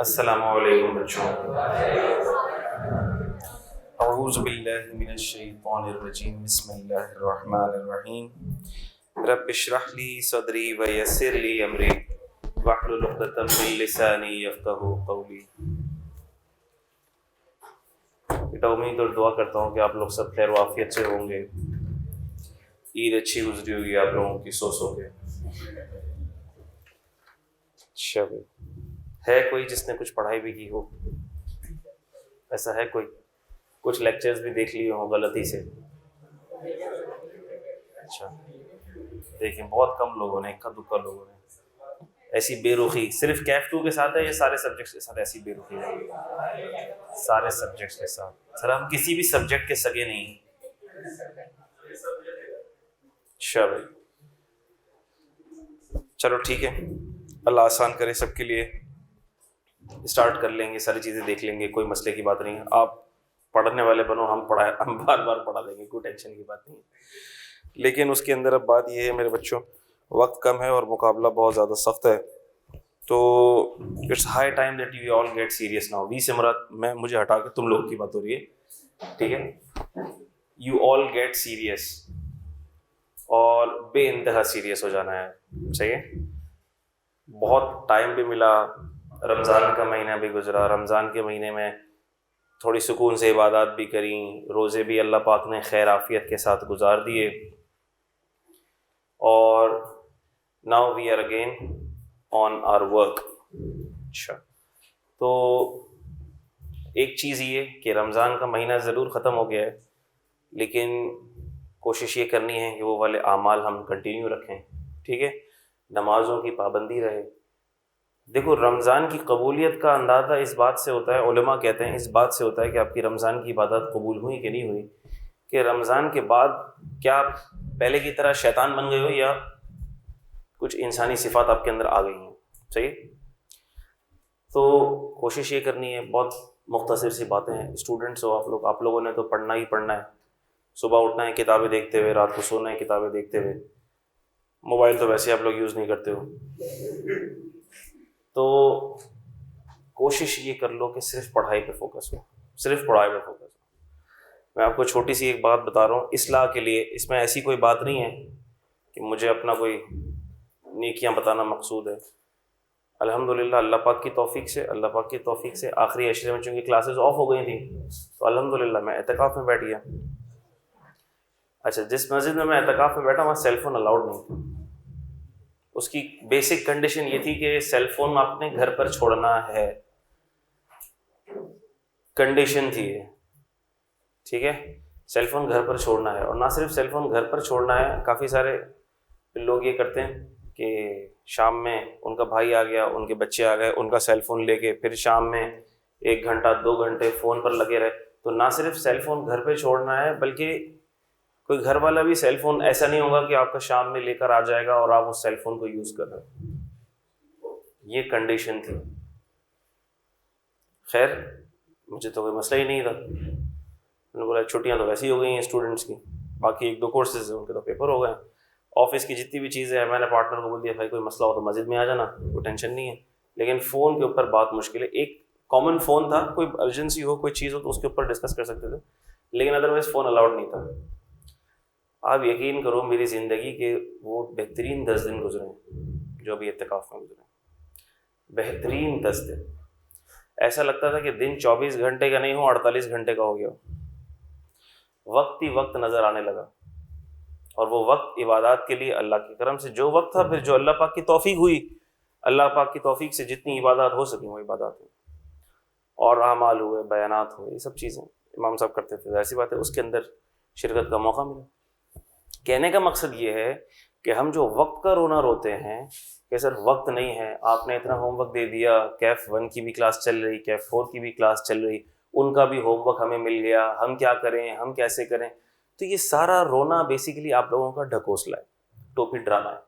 अस्सलामु अलैकुम बच्चों। अऊज़ु बिल्लाहि मिनश शैतानिर रजीम। बिस्मिल्लाहिर रहमानिर रहीम। रब्बि इश्रह ली सदरी व यस्सिर ली अमरी वहलुल उक़दतम मिन लिसानी यफ़क़हू क़ौली। बेटा, उम्मीद और दुआ करता हूँ कि आप लोग सब खैर वाफियत से होंगे। ईद अच्छी गुजरी होगी आप लोगों की सो के। अच्छा भाई, है कोई जिसने कुछ पढ़ाई भी की हो? ऐसा है कोई? कुछ लेक्चर्स भी देख लिए हो गलती से? अच्छा, देखिए बहुत कम लोगों ने, इक्का दुक्का लोगों ने ऐसी बेरुखी सिर्फ कैफ 2 के साथ है या सारे सब्जेक्ट्स के साथ ऐसी बेरुखी है? सारे सब्जेक्ट्स के साथ। सर हम किसी भी सब्जेक्ट के सगे नहीं। अच्छा भाई, चलो ठीक है, अल्लाह आसान करे सबके लिए। स्टार्ट कर लेंगे, सारी चीज़ें देख लेंगे, कोई मसले की बात नहीं है। आप पढ़ने वाले बनो, हम बार बार पढ़ा देंगे, कोई टेंशन की बात नहीं है। लेकिन उसके अंदर अब बात ये है मेरे बच्चों, वक्त कम है और मुकाबला बहुत ज़्यादा सख्त है, तो it's high time that you all get serious now. We से मुराद मैं, मुझे हटा के तुम लोगों की बात हो रही है, ठीक है? यू ऑल गेट सीरियस और बेइंतहा सीरियस हो जाना है, सही है? बहुत टाइम भी मिला, रमज़ान का महीना भी गुजरा, रमज़ान के महीने में थोड़ी सुकून से इबादत भी करी, रोज़े भी अल्लाह पाक ने खैर आफियत के साथ गुजार दिए, और now we are again on our work. अच्छा, तो एक चीज़ ये कि रमज़ान का महीना ज़रूर ख़त्म हो गया है, लेकिन कोशिश ये करनी है कि वो वाले आमाल हम कंटिन्यू रखें, ठीक है? नमाज़ों की पाबंदी रहे। देखो, रमज़ान की कबूलियत का अंदाज़ा इस बात से होता है, उलमा कहते हैं इस बात से होता है कि आपकी रमज़ान की इबादत कबूल हुई कि नहीं हुई, कि रमज़ान के बाद क्या आप पहले की तरह शैतान बन गए हो या कुछ इंसानी सिफात आपके अंदर आ गई हैं, सही? तो कोशिश ये करनी है, बहुत मुख्तसर सी बातें हैं। स्टूडेंट्स हो आप लोगों ने तो पढ़ना ही पढ़ना है। सुबह उठना है किताबें देखते हुए, रात को सोना है किताबें देखते हुए। मोबाइल तो वैसे आप लोग यूज़ नहीं करते हो, तो कोशिश ये कर लो कि सिर्फ पढ़ाई पे फोकस हो, सिर्फ पढ़ाई पे फोकस हो। मैं आपको छोटी सी एक बात बता रहा हूँ इस्लाह के लिए। इसमें ऐसी कोई बात नहीं है कि मुझे अपना कोई नेकियां बताना मकसूद है। अल्हम्दुलिल्लाह अल्लाह पाक की तौफीक से आखिरी अशरे में चूँकि क्लासेस ऑफ हो गई थी, तो अल्हम्दुलिल्लाह मैं एतकाफ़ में बैठ गया। अच्छा, जिस मस्जिद में मैं एतकाफ़ में बैठा वहाँ सेलफोन अलाउड नहीं था। उसकी बेसिक कंडीशन ये थी कि सेलफोन आपने घर पर छोड़ना है, कंडीशन थी ये, ठीक है? सेलफोन घर पर छोड़ना है, और ना सिर्फ सेलफोन घर पर छोड़ना है, काफ़ी सारे लोग ये करते हैं कि शाम में उनका भाई आ गया, उनके बच्चे आ गए, उनका सेलफोन लेके फिर शाम में 1 घंटा 2 घंटे फ़ोन पर लगे रहे। तो ना सिर्फ सेलफोन घर पे छोड़ना है, बल्कि कोई घर वाला भी सेलफोन ऐसा नहीं होगा कि आपका शाम में लेकर आ जाएगा और आप उस सेलफोन को यूज़ कर रहे हो। ये कंडीशन थी। खैर, मुझे तो कोई मसला ही नहीं था। मैंने बोला छुट्टियां तो वैसे ही हो गई हैं स्टूडेंट्स की, बाकी 1-2 कोर्सेज हैं उनके तो पेपर हो गए। ऑफिस की जितनी भी चीज़ें हैं, मैंने पार्टनर को बोल दिया भाई कोई मसला हो तो मस्जिद में आ जाना, कोई टेंशन नहीं है। लेकिन फ़ोन के ऊपर बात मुश्किल है। एक कॉमन फ़ोन था, कोई अर्जेंसी हो, कोई चीज़ हो तो उसके ऊपर डिस्कस कर सकते थे, लेकिन अदरवाइज़ फ़ोन अलाउड नहीं था। आप यकीन करो, मेरी ज़िंदगी के वो बेहतरीन 10 दिन गुजरे हैं जो अभी इत्तिकाफ़ में गुजरे, बेहतरीन 10 दिन। ऐसा लगता था कि दिन 24 घंटे का नहीं हो, 48 घंटे का हो गया। वक्त ही वक्त नज़र आने लगा, और वो वक्त इबादत के लिए अल्लाह के करम से जो वक्त था, फिर जो अल्लाह पाक की तौफीक हुई, अल्लाह पाक की तौफीक से जितनी इबादत हो सकी वो इबादत हुई, और अमाल हुए, बयानात हुए, ये सब चीज़ें इमाम साहब करते थे। ऐसी बात है, उसके अंदर शिरकत का मौका मिला। कहने का मकसद ये है कि हम जो वक्त का रोना रोते हैं कि सर वक्त नहीं है, आपने इतना होमवर्क दे दिया, कैफ 1 की भी क्लास चल रही, कैफ 4 की भी क्लास चल रही, उनका भी होमवर्क हमें मिल गया, हम क्या करें, हम कैसे करें। तो ये सारा रोना बेसिकली आप लोगों का ढकोसला है, टोपी ड्रामा है,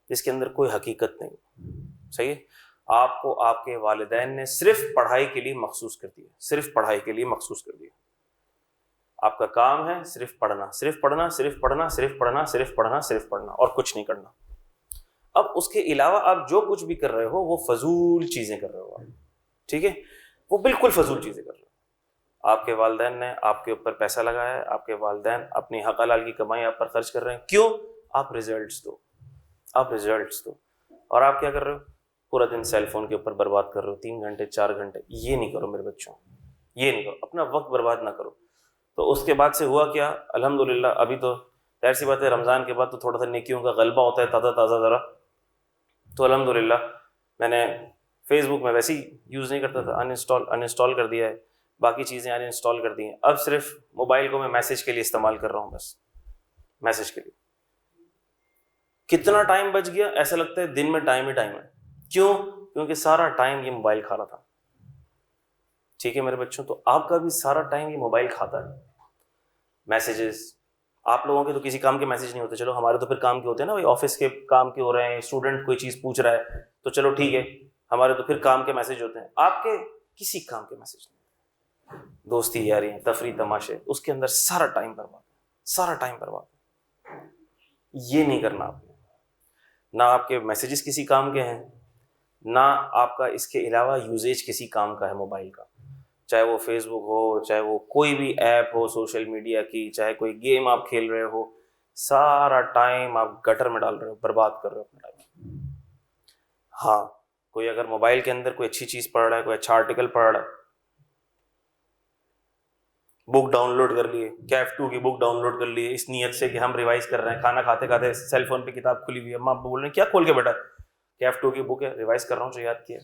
जिसके अंदर कोई हकीकत नहीं। सही है? आपको आपके वालिदैन ने सिर्फ पढ़ाई के लिए मखसूस कर दिया, सिर्फ पढ़ाई के लिए मखसूस कर दिया। आपका काम है सिर्फ पढ़ना, सिर्फ पढ़ना, सिर्फ पढ़ना, सिर्फ पढ़ना, सिर्फ पढ़ना, सिर्फ पढ़ना, और कुछ नहीं करना। अब उसके अलावा आप जो कुछ भी कर रहे हो वो फजूल चीज़ें कर रहे हो आप, ठीक है, वो बिल्कुल फजूल चीज़ें कर रहे हो। आपके वालिदैन ने आपके ऊपर पैसा लगाया है, आपके वालिदैन अपनी हक हलाल की कमाई आप पर खर्च कर रहे हैं, क्यों? आप रिजल्ट्स दो, आप रिजल्ट्स दो। और आप क्या कर रहे हो? पूरा दिन सेल फोन के ऊपर बर्बाद कर रहे हो, 3 घंटे 4 घंटे। ये नहीं करो मेरे बच्चों, ये नहीं करो, अपना वक्त बर्बाद ना करो। तो उसके बाद से हुआ क्या, अल्हम्दुलिल्लाह अभी तो जाहिर सी बात है रमज़ान के बाद तो थोड़ा सा नेकियों का गलबा होता है, ताज़ा ताज़ा ज़रा। तो अल्हम्दुलिल्लाह मैंने फेसबुक में वैसे ही यूज़ नहीं करता था, अनइंस्टॉल कर दिया है, बाकी चीज़ें अनइंस्टॉल कर दी हैं। अब सिर्फ मोबाइल को मैं मैसेज के लिए इस्तेमाल कर रहा हूँ, बस मैसेज के लिए। कितना टाइम बच गया, ऐसा लगता है दिन में टाइम ही टाइम है। क्यों? क्योंकि सारा टाइम ये मोबाइल खा रहा था। ठीक है मेरे बच्चों, तो आपका भी सारा टाइम ये मोबाइल खाता है। मैसेजेस, आप लोगों के तो किसी काम के मैसेज नहीं होते, चलो हमारे तो फिर काम के होते हैं ना भाई, ऑफिस के काम के हो रहे हैं, स्टूडेंट कोई चीज़ पूछ रहा है तो चलो ठीक है, हमारे तो फिर काम के मैसेज होते हैं। आपके किसी काम के मैसेज नहीं, दोस्ती यारी तफरी तमाशे, उसके अंदर सारा टाइम बर्बाद, सारा टाइम बर्बाद। ये नहीं करना आपने। ना आपके मैसेजेस किसी काम के हैं, ना आपका इसके अलावा यूजेज किसी काम का है मोबाइल का, चाहे वो फेसबुक हो, चाहे वो कोई भी ऐप हो सोशल मीडिया की, चाहे कोई गेम आप खेल रहे हो, सारा टाइम आप गटर में डाल रहे हो, बर्बाद कर रहे हो अपना टाइम। हाँ, कोई अगर मोबाइल के अंदर कोई अच्छी चीज़ पढ़ रहा है, कोई अच्छा आर्टिकल पढ़ रहा है, बुक डाउनलोड कर लिए, कैफ 2 की बुक डाउनलोड कर लिए इस नीयत से कि हम रिवाइज कर रहे हैं, खाना खाते खाते सेल फोन पे किताब खुली हुई है, माँ बोल रहे हैं क्या खोल के बेटा, कैफ 2 की बुक है, रिवाइज कर रहा हूँ जो याद किया।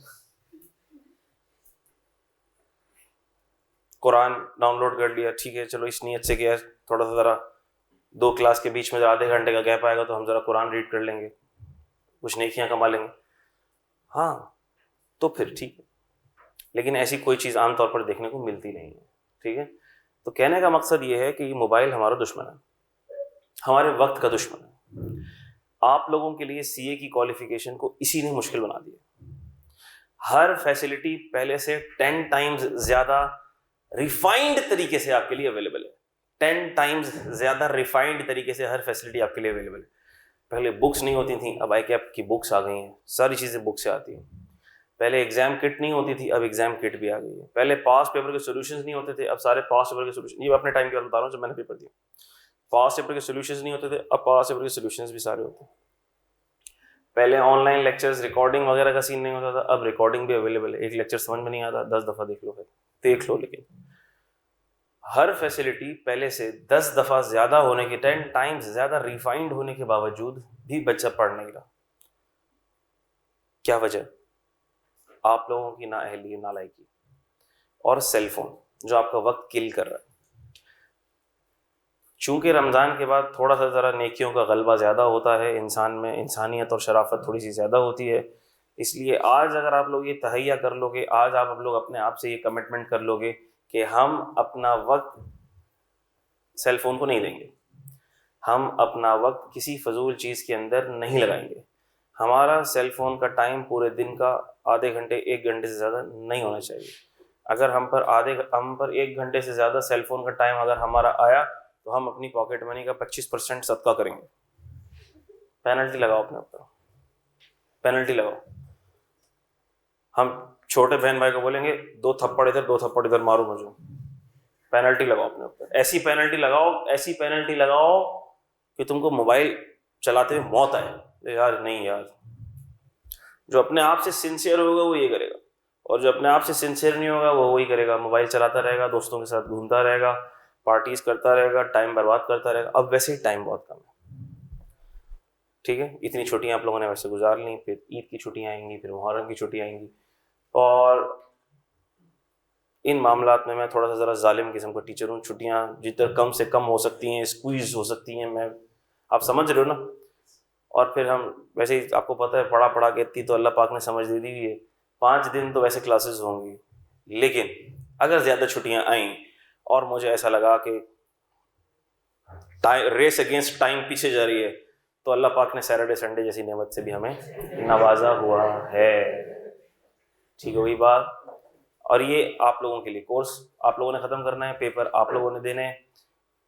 कुरान डाउनलोड कर लिया, ठीक है चलो इस नीयत से कि यार थोड़ा सा ज़रा 2 क्लास के बीच में आधे घंटे का गैप आएगा तो हम ज़रा कुरान रीड कर लेंगे, कुछ नेकियां कमा लेंगे। हाँ तो फिर ठीक है, लेकिन ऐसी कोई चीज़ आमतौर पर देखने को मिलती नहीं है। ठीक है, तो कहने का मकसद ये है कि मोबाइल हमारा दुश्मन है, हमारे वक्त का दुश्मन है। आप लोगों के लिए सीए की क्वालिफिकेशन को इसी ने मुश्किल बना दिया। हर फैसिलिटी पहले से 10 टाइम्स ज़्यादा रिफाइंड तरीके से आपके लिए अवेलेबल है, 10 टाइम्स ज़्यादा रिफाइंड तरीके से हर फैसिलिटी आपके लिए अवेलेबल है। पहले बुक्स नहीं होती थी, अब ICAP की बुक्स आ गई हैं, सारी चीज़ें बुक से आती हैं। पहले एग्जाम किट नहीं होती थी, अब एग्जाम किट भी आ गई है। पहले पास पेपर के सॉल्यूशंस नहीं होते थे, अब सारे पास पेपर के सॉल्यूशन, ये अपने टाइम की बात बता रहा हूँ जब मैंने पेपर दिया, पास पेपर के सॉल्यूशंस नहीं होते थे, अब पास पेपर के सॉल्यूशंस भी सारे होते हैं। पहले ऑनलाइन लेक्चर्स रिकॉर्डिंग वगैरह का सीन नहीं होता था, अब रिकॉर्डिंग भी अवेलेबल है। एक लेक्चर समझ में नहीं आता, 10 दफ़ा देख लो, देख लो, लेकिन हर फैसिलिटी पहले से 10 दफ़ा ज़्यादा होने के, 10 टाइम्स ज़्यादा रिफाइंड होने के बावजूद भी बच्चा पढ़ नहीं रहा। क्या वजह? आप लोगों की नाअहली, नालायकी और सेलफोन जो आपका वक्त किल कर रहा है। चूंकि रमज़ान के बाद थोड़ा सा ज़रा नेकियों का गलबा ज़्यादा होता है, इंसान में इंसानियत और शराफत थोड़ी सी ज़्यादा होती है, इसलिए आज अगर आप लोग ये तहैया कर लोगे, आज आप लोग अपने आप से ये कमिटमेंट कर लोगे कि हम अपना वक्त सेल फोन को नहीं देंगे, हम अपना वक्त किसी फजूल चीज़ के अंदर नहीं लगाएंगे, हमारा सेल फोन का टाइम पूरे दिन का आधे घंटे 1 घंटे से ज़्यादा नहीं होना चाहिए। अगर हम पर 1 घंटे से ज़्यादा सेल फोन का टाइम अगर हमारा आया तो हम अपनी पॉकेट मनी का 25% सदका करेंगे। पेनल्टी लगाओ अपने ऊपर, पेनल्टी लगाओ। हम छोटे बहन भाई को बोलेंगे 2 थप्पड़ इधर 2 थप्पड़ इधर मारो मुझे, पेनल्टी लगाओ अपने ऊपर। ऐसी पेनल्टी लगाओ, ऐसी पेनल्टी लगाओ कि तुमको मोबाइल चलाते हुए मौत आए। यार नहीं यार, जो अपने आप से सिंसियर होगा वो ये करेगा, और जो अपने आप से सिंसियर नहीं होगा वो वही करेगा, मोबाइल चलाता रहेगा, दोस्तों के साथ घूमता रहेगा, पार्टीज करता रहेगा, टाइम बर्बाद करता रहेगा। अब वैसे ही टाइम बहुत कम है। ठीक है, इतनी छुट्टियां आप लोगों ने वैसे गुजार ली, फिर ईद की छुट्टियां आएंगी, फिर मुहर्रम की छुट्टियां आएंगी, और इन मामलात में मैं थोड़ा सा ज़रा जालिम किस्म का टीचर हूँ। छुट्टियाँ जितना कम से कम हो सकती हैं, स्क्वीज हो सकती हैं, मैं आप समझ रहे हो ना। और फिर हम वैसे ही आपको पता है पढ़ा पढ़ा के इतनी तो अल्लाह पाक ने समझ दे दी हुई है, 5 दिन तो वैसे क्लासेस होंगी, लेकिन अगर ज़्यादा छुट्टियाँ आईं और मुझे ऐसा लगा कि रेस अगेंस्ट टाइम पीछे जा रही है, तो अल्लाह पाक ने सैटरडे संडे जैसी नेमत से भी हमें नवाजा हुआ है। ठीक है वही बात। और ये आप लोगों के लिए कोर्स आप लोगों ने ख़त्म करना है, पेपर आप लोगों ने देने हैं,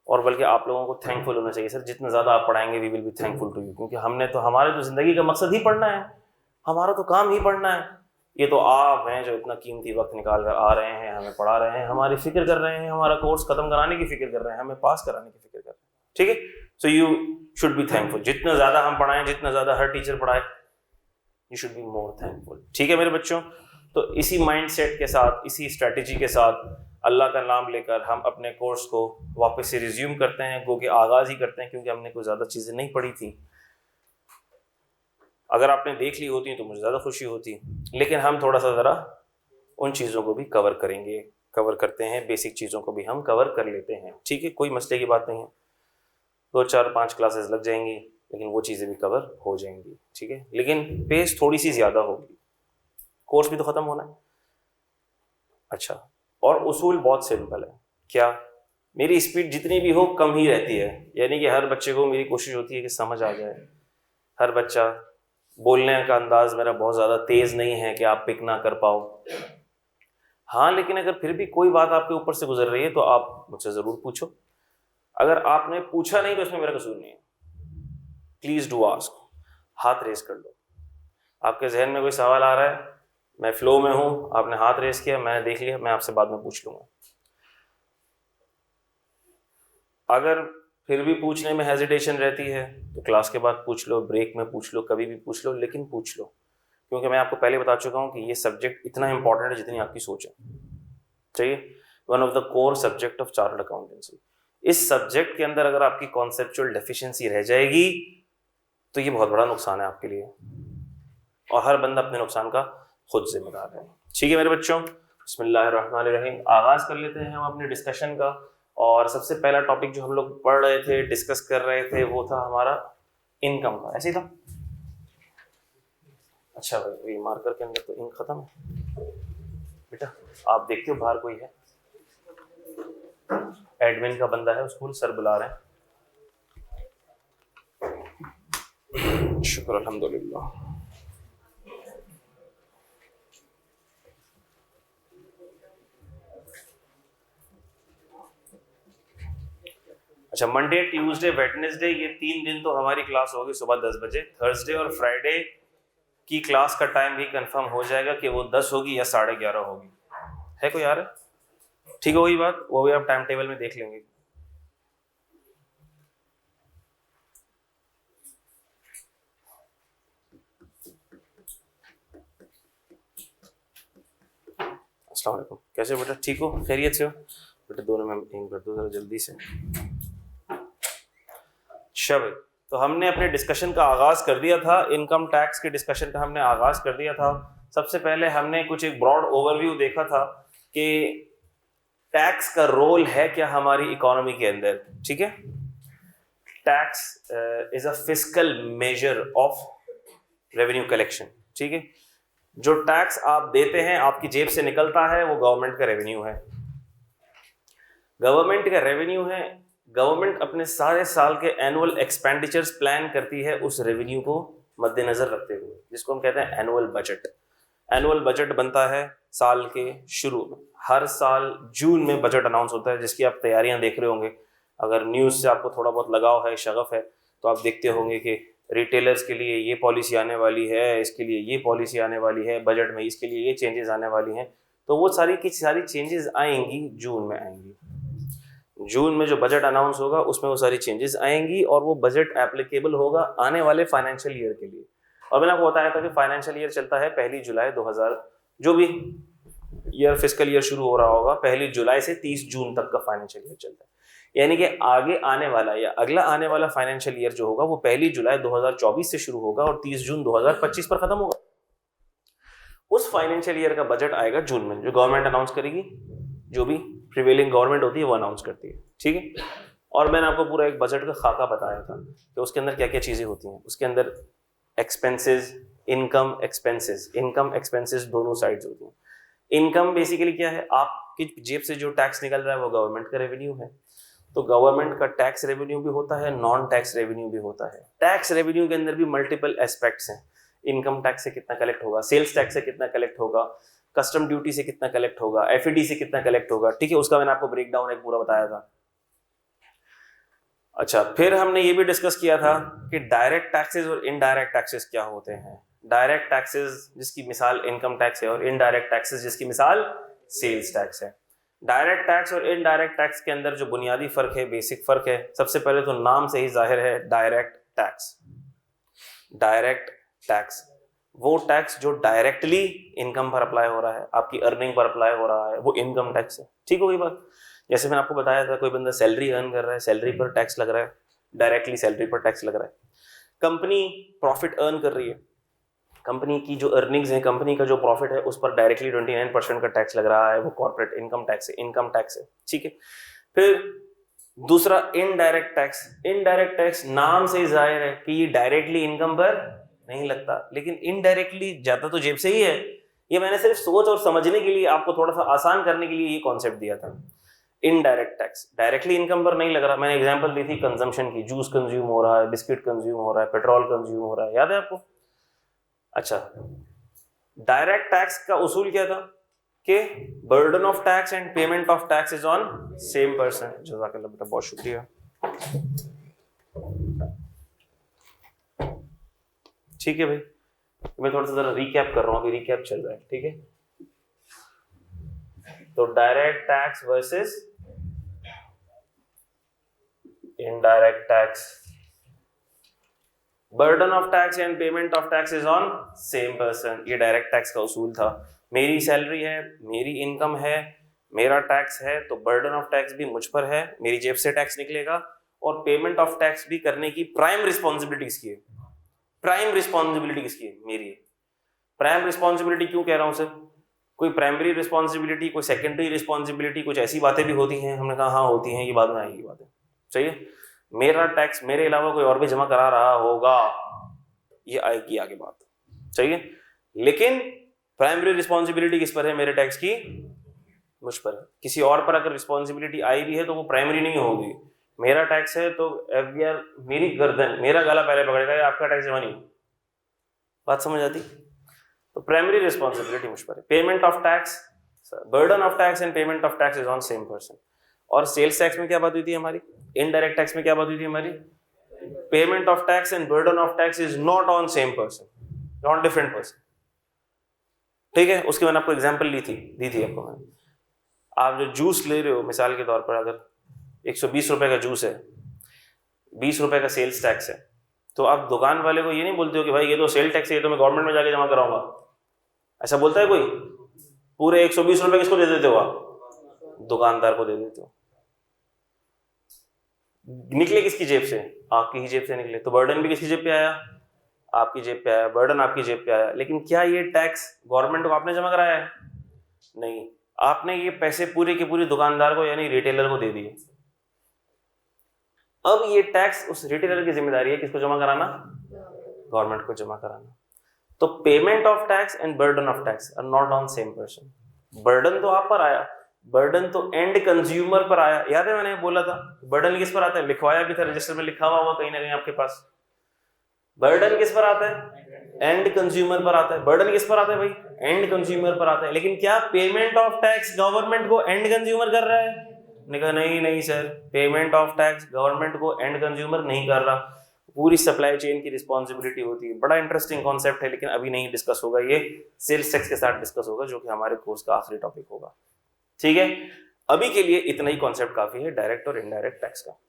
और बल्कि आप लोगों को थैंकफुल होना चाहिए। सर जितना ज़्यादा आप पढ़ाएंगे we will be thankful to you, क्योंकि हमारे तो ज़िंदगी का मकसद ही पढ़ना है, हमारा तो काम ही पढ़ना है। ये तो आप हैं जो इतना कीमती वक्त निकाल कर आ रहे हैं, हमें पढ़ा रहे हैं, हमारी फिक्र कर रहे हैं, हमारा कोर्स खत्म कराने की फिक्र कर रहे हैं, हमें पास कराने की फिक्र कर रहे हैं, ठीक है। So you should be thankful. जितना ज्यादा हम पढ़ाएं, जितना ज्यादा हर टीचर पढ़ाए, you should be more thankful, ठीक है मेरे बच्चों। तो इसी माइंडसेट के साथ, इसी स्ट्रेटेजी के साथ, अल्लाह का नाम लेकर हम अपने कोर्स को वापस से रिज्यूम करते हैं, गो के आगाज ही करते हैं, क्योंकि हमने कोई ज्यादा चीजें नहीं पढ़ी थी। अगर आपने देख ली होती तो मुझे ज़्यादा खुशी होती, लेकिन हम थोड़ा सा ज़रा उन चीज़ों को भी कवर करेंगे, कवर करते हैं, बेसिक चीज़ों को भी हम कवर कर लेते हैं, ठीक है, कोई मसले की बात नहीं है। 2 4 5 क्लासेस लग जाएंगी, लेकिन वो चीज़ें भी कवर हो जाएंगी, ठीक है। लेकिन पेस थोड़ी सी ज़्यादा होगी, कोर्स भी तो ख़त्म होना है। अच्छा, और उसूल बहुत सिंपल है। क्या? मेरी स्पीड जितनी भी हो कम ही रहती है, यानी कि हर बच्चे को मेरी कोशिश होती है कि समझ आ जाए। हर बच्चा, बोलने का अंदाज मेरा बहुत ज़्यादा तेज़ नहीं है कि आप पिक ना कर पाओ। हाँ, लेकिन अगर फिर भी कोई बात आपके ऊपर से गुजर रही है तो आप मुझसे ज़रूर पूछो। अगर आपने पूछा नहीं तो इसमें मेरा कसूर नहीं है। प्लीज़ डू आस्क, हाथ रेस कर लो। आपके जहन में कोई सवाल आ रहा है, मैं फ्लो में हूँ, आपने हाथ रेस किया, मैंने देख लिया, मैं आपसे बाद में पूछ लूँगा। अगर फिर भी पूछने में हेजिटेशन रहती है तो क्लास के बाद पूछ लो, ब्रेक में पूछ लो, कभी भी पूछ लो, लेकिन पूछ लो, क्योंकि मैं आपको पहले बता चुका हूँ कि ये सब्जेक्ट इतना इंपॉर्टेंट है जितनी आपकी सोच है। चाहिए one of the core subject of chartered accountancy. इस सब्जेक्ट के अंदर अगर आपकी कॉन्सेप्चुअल डेफिशिएंसी रह जाएगी तो ये बहुत बड़ा नुकसान है आपके लिए, और हर बंदा अपने नुकसान का खुद जिम्मेदार है, ठीक है मेरे बच्चों। बिस्मिल्लाहिर्रहमानिर्रहीम, आगाज कर लेते हैं हम अपने डिस्कशन का। और सबसे पहला टॉपिक जो हम लोग पढ़ रहे थे, डिस्कस कर रहे थे, वो था हमारा इनकम का। ऐसे ही था? अच्छा भाई, ये मार्कर के अंदर तो इंक खत्म है बेटा। आप देखते हो बाहर कोई है? एडमिन का बंदा है, स्कूल सर बुला रहे हैं। शुक्र अल्हम्दुलिल्लाह। अच्छा, मंडे, ट्यूसडे, वेडनेसडे, ये 3 दिन तो हमारी क्लास होगी सुबह 10 बजे। थर्सडे और फ्राइडे की क्लास का टाइम भी कंफर्म हो जाएगा कि वो 10 होगी या 11:30 होगी। है कोई आ रहा है? ठीक है, वही बात, वो भी आप टाइम टेबल में देख लेंगे। अस्सलाम वालेकुम, कैसे हो बेटा? ठीक हो, खैरियत से हो बेटा? दोनों में इंक कर दो जरा जल्दी से। शब, तो हमने अपने डिस्कशन का आगाज कर दिया था, इनकम टैक्स के डिस्कशन का हमने आगाज कर दिया था। सबसे पहले हमने कुछ एक ब्रॉड ओवरव्यू देखा था कि टैक्स का रोल है क्या हमारी इकोनॉमी के अंदर, ठीक है। Tax is a fiscal measure of revenue collection, ठीक है। जो टैक्स आप देते हैं, आपकी जेब से निकलता है, वो गवर्नमेंट का रेवेन्यू है। गवर्नमेंट का रेवेन्यू है। गवर्नमेंट अपने सारे साल के एनुअल एक्सपेंडिचर्स प्लान करती है उस रेवेन्यू को मद्देनजर रखते हुए, जिसको हम कहते हैं एनुअल बजट। एनुअल बजट बनता है साल के शुरू में। हर साल जून में बजट अनाउंस होता है, जिसकी आप तैयारियां देख रहे होंगे। अगर न्यूज़ से आपको थोड़ा बहुत लगाव है, शगफ है, तो आप देखते होंगे कि रिटेलर्स के लिए ये पॉलिसी आने वाली है, इसके लिए ये पॉलिसी आने वाली है, बजट में इसके लिए ये चेंजेस आने वाली हैं। तो वो सारी की सारी चेंजेस आएंगी, जून में आएंगी। जून में जो बजट अनाउंस होगा उसमें वो सारी चेंजेस आएंगी, और वो बजट एप्लीकेबल होगा आने वाले फाइनेंशियल ईयर के लिए। और मैंने आपको बताया था कि फाइनेंशियल ईयर चलता है 1 जुलाई 2000, जो भी ईयर फिस्कल ईयर शुरू हो रहा होगा 1 जुलाई से 30 जून तक का फाइनेंशियल ईयर चलता है। यानी कि आगे आने वाला या अगला आने वाला फाइनेंशियल ईयर जो होगा वो 1 जुलाई 2024 से शुरू होगा और 30 जून 2025 पर खत्म होगा। उस फाइनेंशियल ईयर का बजट आएगा जून में, जो गवर्नमेंट अनाउंस करेगी, जो भी प्रिवेलिंग गवर्नमेंट होती है वो अनाउंस करती है, ठीक है। और मैंने आपको पूरा एक बजट का खाका बताया था कि उसके अंदर क्या क्या चीजें होती हैं। उसके अंदर expenses, income, expenses, income expenses दोनों साइड्स होती हैं। इनकम बेसिकली क्या है? आपकी जेब से जो टैक्स निकल रहा है वो गवर्नमेंट का रेवेन्यू है। तो गवर्नमेंट का टैक्स रेवेन्यू भी होता है, नॉन टैक्स रेवेन्यू भी होता है। टैक्स रेवेन्यू के अंदर भी मल्टीपल एस्पेक्ट्स हैं। इनकम टैक्स से कितना कलेक्ट होगा, सेल्स टैक्स से कितना कलेक्ट होगा, कस्टम ड्यूटी से कितना कलेक्ट होगा, एफईडी से कितना कलेक्ट होगा, ठीक है। उसका मैंने आपको ब्रेक डाउन एक पूरा बताया था। अच्छा, फिर हमने ये भी डिस्कस किया था कि डायरेक्ट टैक्सेस और इनडायरेक्ट टैक्सेस क्या होते हैं। डायरेक्ट टैक्सेस जिसकी मिसाल इनकम टैक्स है और इनडायरेक्ट टैक्सेस जिसकी मिसाल सेल्स टैक्स है। डायरेक्ट टैक्स और इनडायरेक्ट टैक्स के अंदर जो बुनियादी फर्क है, बेसिक फर्क है, सबसे पहले तो नाम से ही जाहिर है, डायरेक्ट टैक्स। डायरेक्ट टैक्स वो टैक्स जो डायरेक्टली इनकम पर अप्लाई हो रहा है, आपकी अर्निंग पर अप्लाई हो रहा है, वो इनकम टैक्स है। ठीक होगी बात। जैसे मैंने आपको बताया था, कोई बंदा सैलरी अर्न कर रहा है, सैलरी पर टैक्स लग रहा है, डायरेक्टली सैलरी पर टैक्स लग रहा है। कंपनी प्रॉफिट अर्न कर रही है, कंपनी की जो अर्निंग्स है, कंपनी का जो प्रॉफिट है, उस पर डायरेक्टली 29% का टैक्स लग रहा है, वो कॉर्पोरेट इनकम टैक्स है, इनकम टैक्स है। ठीक है। फिर दूसरा इनडायरेक्ट टैक्स। इनडायरेक्ट टैक्स नाम से ही जाहिर है कि ये डायरेक्टली इनकम पर नहीं लगता, लेकिन इनडायरेक्टली जाता तो जेब से ही है। ये मैंने सिर्फ सोच और समझने के लिए, आपको थोड़ा सा आसान करने के लिए ये कॉन्सेप्ट दिया था। इनडायरेक्ट टैक्स डायरेक्टली इनकम पर नहीं लग रहा। मैंने एग्जांपल दी थी कंजम्पशन की, जूस कंज्यूम हो रहा है, बिस्किट कंज्यूम हो रहा है, पेट्रोल कंज्यूम हो रहा है, याद है आपको? अच्छा, डायरेक्ट टैक्स का उसूल क्या था कि burden of tax and payment of tax is on same person. जज़ाकल्लाह बेटा, बहुत शुक्रिया। ठीक है भाई, मैं थोड़ा सा जरा रिकैप कर रहा हूं, अभी रिकैप चल रहा है। ठीक है, तो direct tax versus indirect tax, burden of tax and payment of tax is on same person. ये डायरेक्ट टैक्स का उसूल था। मेरी सैलरी है, मेरी इनकम है, मेरा टैक्स है, तो बर्डन ऑफ टैक्स भी मुझ पर है, मेरी जेब से टैक्स निकलेगा, और पेमेंट ऑफ टैक्स भी करने की प्राइम रिस्पॉन्सिबिलिटी किसकी है? प्राइम रिस्पॉन्सिबिलिटी किसकी है? मेरी है। प्राइम रिस्पॉन्सिबिलिटी क्यों कह रहा हूं सर? कोई प्राइमरी रिस्पॉन्सिबिलिटी, कोई सेकेंडरी रिस्पॉन्सिबिलिटी, कुछ ऐसी बातें भी होती हैं। हमने कहा हाँ होती हैं, ये बाद में आएगी बातें। चाहिए मेरा टैक्स मेरे अलावा कोई और भी जमा करा रहा होगा, ये आएगी आगे बात। चाहिए, लेकिन प्राइमरी रिस्पॉन्सिबिलिटी किस पर है? मेरे टैक्स की मुझ पर है। किसी और पर अगर रिस्पॉन्सिबिलिटी आई भी है तो वो प्राइमरी नहीं होगी। मेरा टैक्स है तो एफबीआर मेरी गर्दन, मेरा गला पहले पकड़ेगा, आपका टैक्स जमा नहीं। बात समझ आती? तो प्राइमरी रिस्पॉन्सिबिलिटी मुझ पर है। Payment of tax, burden of tax and payment of tax is on same person. और सेल्स टैक्स में क्या बात हुई थी हमारी? इनडायरेक्ट टैक्स में क्या बात हुई थी हमारी? Payment of tax and burden of tax is not on same person, not different person. ठीक है, उसके मैंने आपको एग्जांपल दी थी आपको मैंने। आप जो जूस ले रहे हो, मिसाल के तौर पर अगर 120 रुपए का जूस है, 20 रुपए का सेल्स टैक्स है, तो आप दुकान वाले को ये नहीं बोलते हो कि भाई ये तो सेल टैक्स है, ये तो मैं गवर्नमेंट में जाके जमा कराऊंगा। ऐसा बोलता है कोई? पूरे 120 रुपए किसको दे देते हो आप? दुकानदार को दे देते हो। निकले किसकी जेब से? आपकी ही जेब से निकले। तो बर्डन भी किसकी जेब पे आया? आपकी जेब पे आया। बर्डन आपकी जेब पे आया। लेकिन क्या ये टैक्स गवर्नमेंट को आपने जमा कराया है? नहीं, आपने ये पैसे पूरे के पूरे दुकानदार को यानी रिटेलर को दे दिए। अब ये टैक्स उस रिटेलर की जिम्मेदारी है किसको जमा कराना? गवर्नमेंट को जमा कराना। तो payment of tax and burden of tax are not on same person. Burden तो आप पर आया, बर्डन तो एंड कंज्यूमर पर आया। याद है मैंने बोला था बर्डन किस पर आता है? लिखवाया भी था, रजिस्टर में लिखा हुआ होगा कहीं ना कहीं आपके पास। बर्डन किस पर आता है? एंड कंज्यूमर पर आता है। बर्डन किस पर आता है भाई? एंड कंज्यूमर पर आता है। लेकिन क्या पेमेंट ऑफ टैक्स गवर्नमेंट को एंड कंज्यूमर कर रहा है? नहीं sir, payment of tax government को एंड कंज्यूमर नहीं कर रहा, पूरी सप्लाई चेन की रिस्पॉन्सिबिलिटी होती है। बड़ा इंटरेस्टिंग कॉन्सेप्ट है, लेकिन अभी नहीं डिस्कस होगा, ये सेल्स टैक्स के साथ डिस्कस होगा, जो कि हमारे कोर्स का आखिरी टॉपिक होगा। ठीक है, अभी के लिए इतना ही कॉन्सेप्ट काफी है डायरेक्ट और इनडायरेक्ट टैक्स का।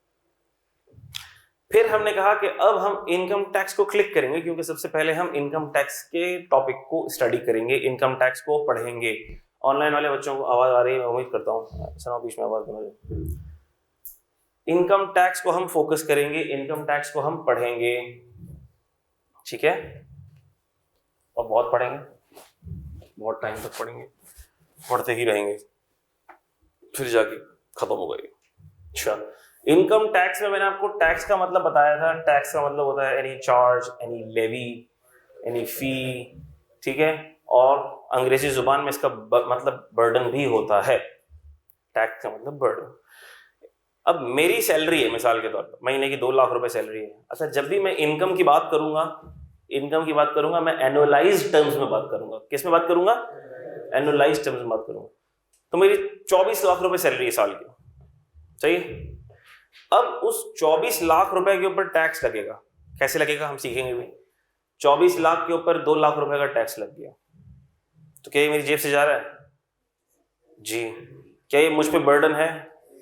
फिर हमने कहा कि अब हम इनकम टैक्स को क्लिक करेंगे, क्योंकि सबसे पहले हम इनकम टैक्स के टॉपिक को स्टडी करेंगे, इनकम टैक्स को पढ़ेंगे। ऑनलाइन वाले बच्चों को आवाज आ रही है, मैं उम्मीद करता हूँ सना बीच में आवाज बना। इनकम टैक्स को हम फोकस करेंगे, इनकम टैक्स को हम पढ़ेंगे, ठीक है, और बहुत पढ़ेंगे, बहुत टाइम तक पढ़ेंगे, पढ़ते ही रहेंगे, फिर जाके खत्म हो गई। अच्छा, इनकम टैक्स में मैंने आपको टैक्स का मतलब बताया था। टैक्स का मतलब होता है any charge, any levy, any fee, ठीक है, और अंग्रेजी जुबान में इसका मतलब बर्डन भी होता है। टैक्स का मतलब बर्डन। अब मेरी सैलरी है, मिसाल के तौर पर महीने की 2 लाख रुपए सैलरी है। अच्छा, जब भी मैं इनकम की बात करूंगा, मैं एनुअलाइज्ड टर्म्स में बात करूंगा। किस में बात करूंगा? एनुअलाइज्ड टर्म्स में बात करूंगा। तो मेरी 24 लाख रुपए सैलरी है साल की, चाहिए। अब उस 24 लाख रुपए के ऊपर टैक्स लगेगा। कैसे लगेगा हम सीखेंगे भी। 24 लाख के ऊपर 2 लाख रुपए का टैक्स लग गया, तो क्या ये मेरी जेब से जा रहा है? जी। क्या ये मुझ पे बर्डन है?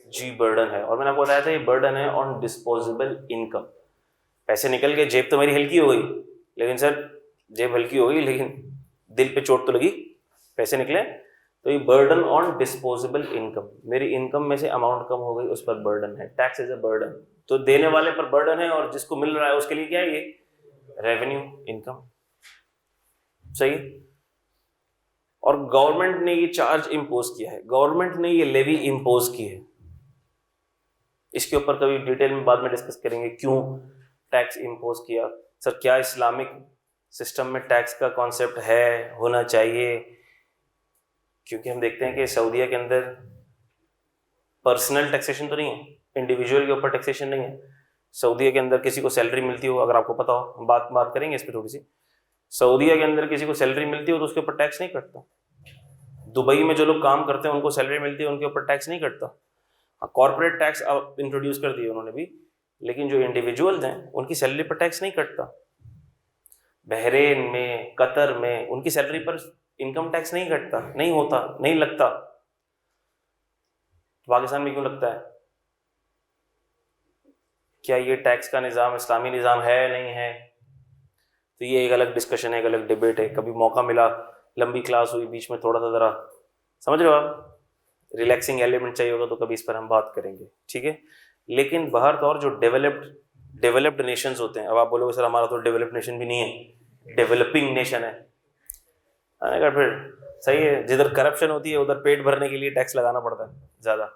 जी बर्डन है। और मैंने आपको बताया था ये बर्डन है ऑन डिस्पोजेबल इनकम। पैसे निकल गए, जेब तो मेरी हल्की हो गई, लेकिन सर जेब हल्की हो गई लेकिन दिल पे चोट तो लगी, पैसे निकले, तो ये बर्डन ऑन डिस्पोजेबल इनकम, मेरी इनकम में से अमाउंट कम हो गई, उस पर बर्डन है। टैक्स इज अ बर्डन, तो देने वाले पर बर्डन है और जिसको मिल रहा है उसके लिए क्या है? ये रेवेन्यू, इनकम। सही। और गवर्नमेंट ने ये चार्ज इंपोज किया है, गवर्नमेंट ने ये लेवी इंपोज की है। इसके ऊपर कभी डिटेल में बाद में डिस्कस करेंगे क्यों टैक्स इंपोज किया। सर क्या इस्लामिक सिस्टम में टैक्स का कॉन्सेप्ट है, होना चाहिए? क्योंकि हम देखते हैं कि सऊदीया के अंदर पर्सनल टैक्सेशन तो नहीं है, इंडिविजुअल के ऊपर टैक्सेशन नहीं है। सऊदीया के अंदर किसी को सैलरी मिलती हो, अगर आपको पता हो, हम बात करेंगे इस पर थोड़ी सी। सऊदीया के अंदर किसी को सैलरी मिलती हो तो उसके ऊपर टैक्स नहीं कटता। दुबई में जो लोग काम करते हैं उनको सैलरी मिलती है, उनके ऊपर टैक्स नहीं कटता। कॉर्पोरेट टैक्स अब इंट्रोड्यूस कर दिए उन्होंने भी, लेकिन जो इंडिविजुअल्स हैं उनकी सैलरी पर टैक्स नहीं कटता। बहरेन में, कतर में उनकी सैलरी पर इनकम टैक्स नहीं कटता, नहीं होता, नहीं लगता। पाकिस्तान में क्यों लगता है? क्या ये टैक्स का निज़ाम इस्लामी निज़ाम है, नहीं है? तो ये एक अलग डिस्कशन है, एक अलग डिबेट है। कभी मौका मिला, लंबी क्लास हुई, बीच में थोड़ा सा ज़रा समझ रहे हो आप, रिलैक्सिंग एलिमेंट चाहिए होगा तो कभी इस पर हम बात करेंगे, ठीक है। लेकिन बाहर तौर जो डेवलप्ड नेशंस होते हैं, अब आप बोलोगे सर हमारा तो डेवलप्ड नेशन भी नहीं है, डेवलपिंग नेशन है। अगर फिर सही है, जिधर करप्शन होती है उधर पेट भरने के लिए टैक्स लगाना पड़ता है ज़्यादा।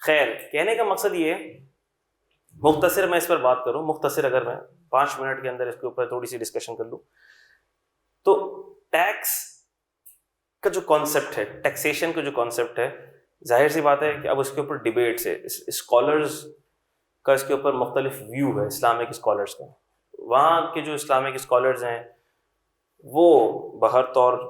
खैर, कहने का मकसद ये है, मुख्तसर मैं इस पर बात करूं, मुख्तसर अगर मैं 5 मिनट के अंदर इसके ऊपर थोड़ी सी डिस्कशन कर लूं, तो टैक्स का जो कॉन्सेप्ट है, टैक्सेशन का जो कॉन्सेप्ट है, जाहिर सी बात है कि अब उसके ऊपर डिबेट्स है, स्कॉलर्स का इसके ऊपर मुख्तलिफ व्यू है, इस्लामिक स्कॉलर्स का। वहाँ के जो इस्लामिक स्कॉलर्स हैं वो बाहर तौर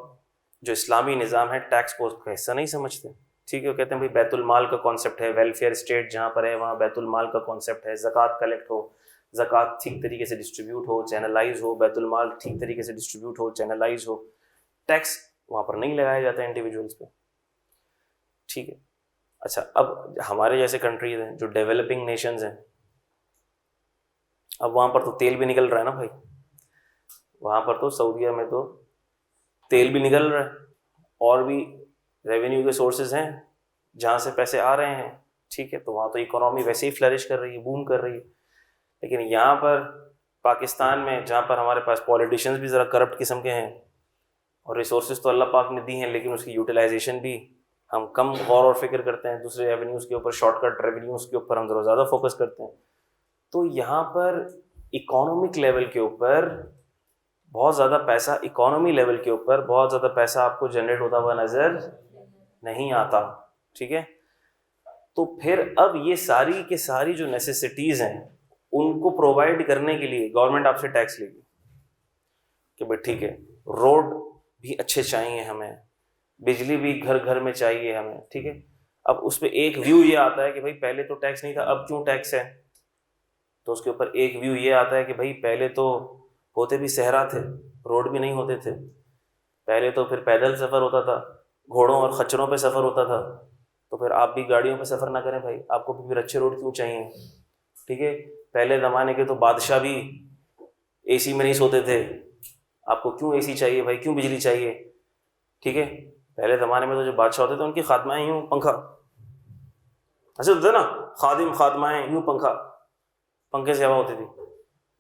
जो इस्लामी निज़ाम है टैक्स को उसका हिस्सा नहीं समझते, ठीक है। वो कहते हैं भाई बैतुल माल का कॉन्सेप्ट है, वेलफेयर स्टेट जहाँ पर है वहाँ बैतुल माल का कॉन्सेप्ट है, ज़कात कलेक्ट हो, ज़कात ठीक तरीके से डिस्ट्रीब्यूट हो, चैनलाइज हो, बैतुल माल ठीक तरीके से डिस्ट्रीब्यूट हो, चैनलाइज हो, टैक्स वहाँ पर नहीं लगाया जाता है इंडिविजुअल्स पे, ठीक है। अच्छा, अब हमारे जैसे कंट्रीज हैं जो डेवलपिंग नेशंस हैं, अब वहाँ पर तो तेल भी निकल रहा है ना भाई, वहाँ पर तो सऊदीया में तो तेल भी निकल रहा है, और भी रेवेन्यू के सोर्सेज हैं जहाँ से पैसे आ रहे हैं, ठीक है। तो वहाँ तो इकोनॉमी वैसे ही फ्लरिश कर रही है, बूम कर रही है। लेकिन यहाँ पर पाकिस्तान में, जहाँ पर हमारे पास पॉलिटिशियंस भी ज़रा करप्ट किस्म के हैं, और रिसोर्सेज तो अल्लाह पाक ने दी हैं, लेकिन उसकी यूटिलाइजेशन भी हम कम गौर और फिक्र करते हैं, दूसरे रेवेन्यूज़ के ऊपर, शॉर्टकट रेवेन्यूज़ के ऊपर हम ज़रा ज़्यादा फोकस करते हैं। तो यहाँ पर इकोनॉमिक लेवल के ऊपर बहुत ज़्यादा पैसा, इकोनॉमी लेवल के ऊपर बहुत ज़्यादा पैसा आपको जनरेट होता हुआ नज़र नहीं आता, ठीक है। तो फिर अब ये सारी के सारी जो नेसेसिटीज़ हैं उनको प्रोवाइड करने के लिए गवर्नमेंट आपसे टैक्स लेगी कि भाई ठीक है, रोड भी अच्छे चाहिए हमें, बिजली भी घर घर में चाहिए हमें, ठीक है। अब उस पर एक व्यू ये आता है कि भाई पहले तो टैक्स नहीं था, अब क्यों टैक्स है? तो उसके ऊपर एक व्यू ये आता है कि भाई पहले तो होते भी सहरा थे, रोड भी नहीं होते थे, पहले तो फिर पैदल सफ़र होता था, घोड़ों और खच्चरों पे सफ़र होता था, तो फिर आप भी गाड़ियों पे सफ़र ना करें भाई, आपको भी फिर अच्छे रोड क्यों चाहिए, ठीक है। पहले ज़माने के तो बादशाह भी एसी में नहीं सोते थे, आपको क्यों एसी चाहिए भाई, क्यों बिजली चाहिए, ठीक है। पहले ज़माने में तो जो बादशाह होते थे उनकी खादमाएँ यूँ पंखा, ऐसे होते थे ना, खादिम खादमाएँ यूँ पंखा, पंखे से हवा होती थी।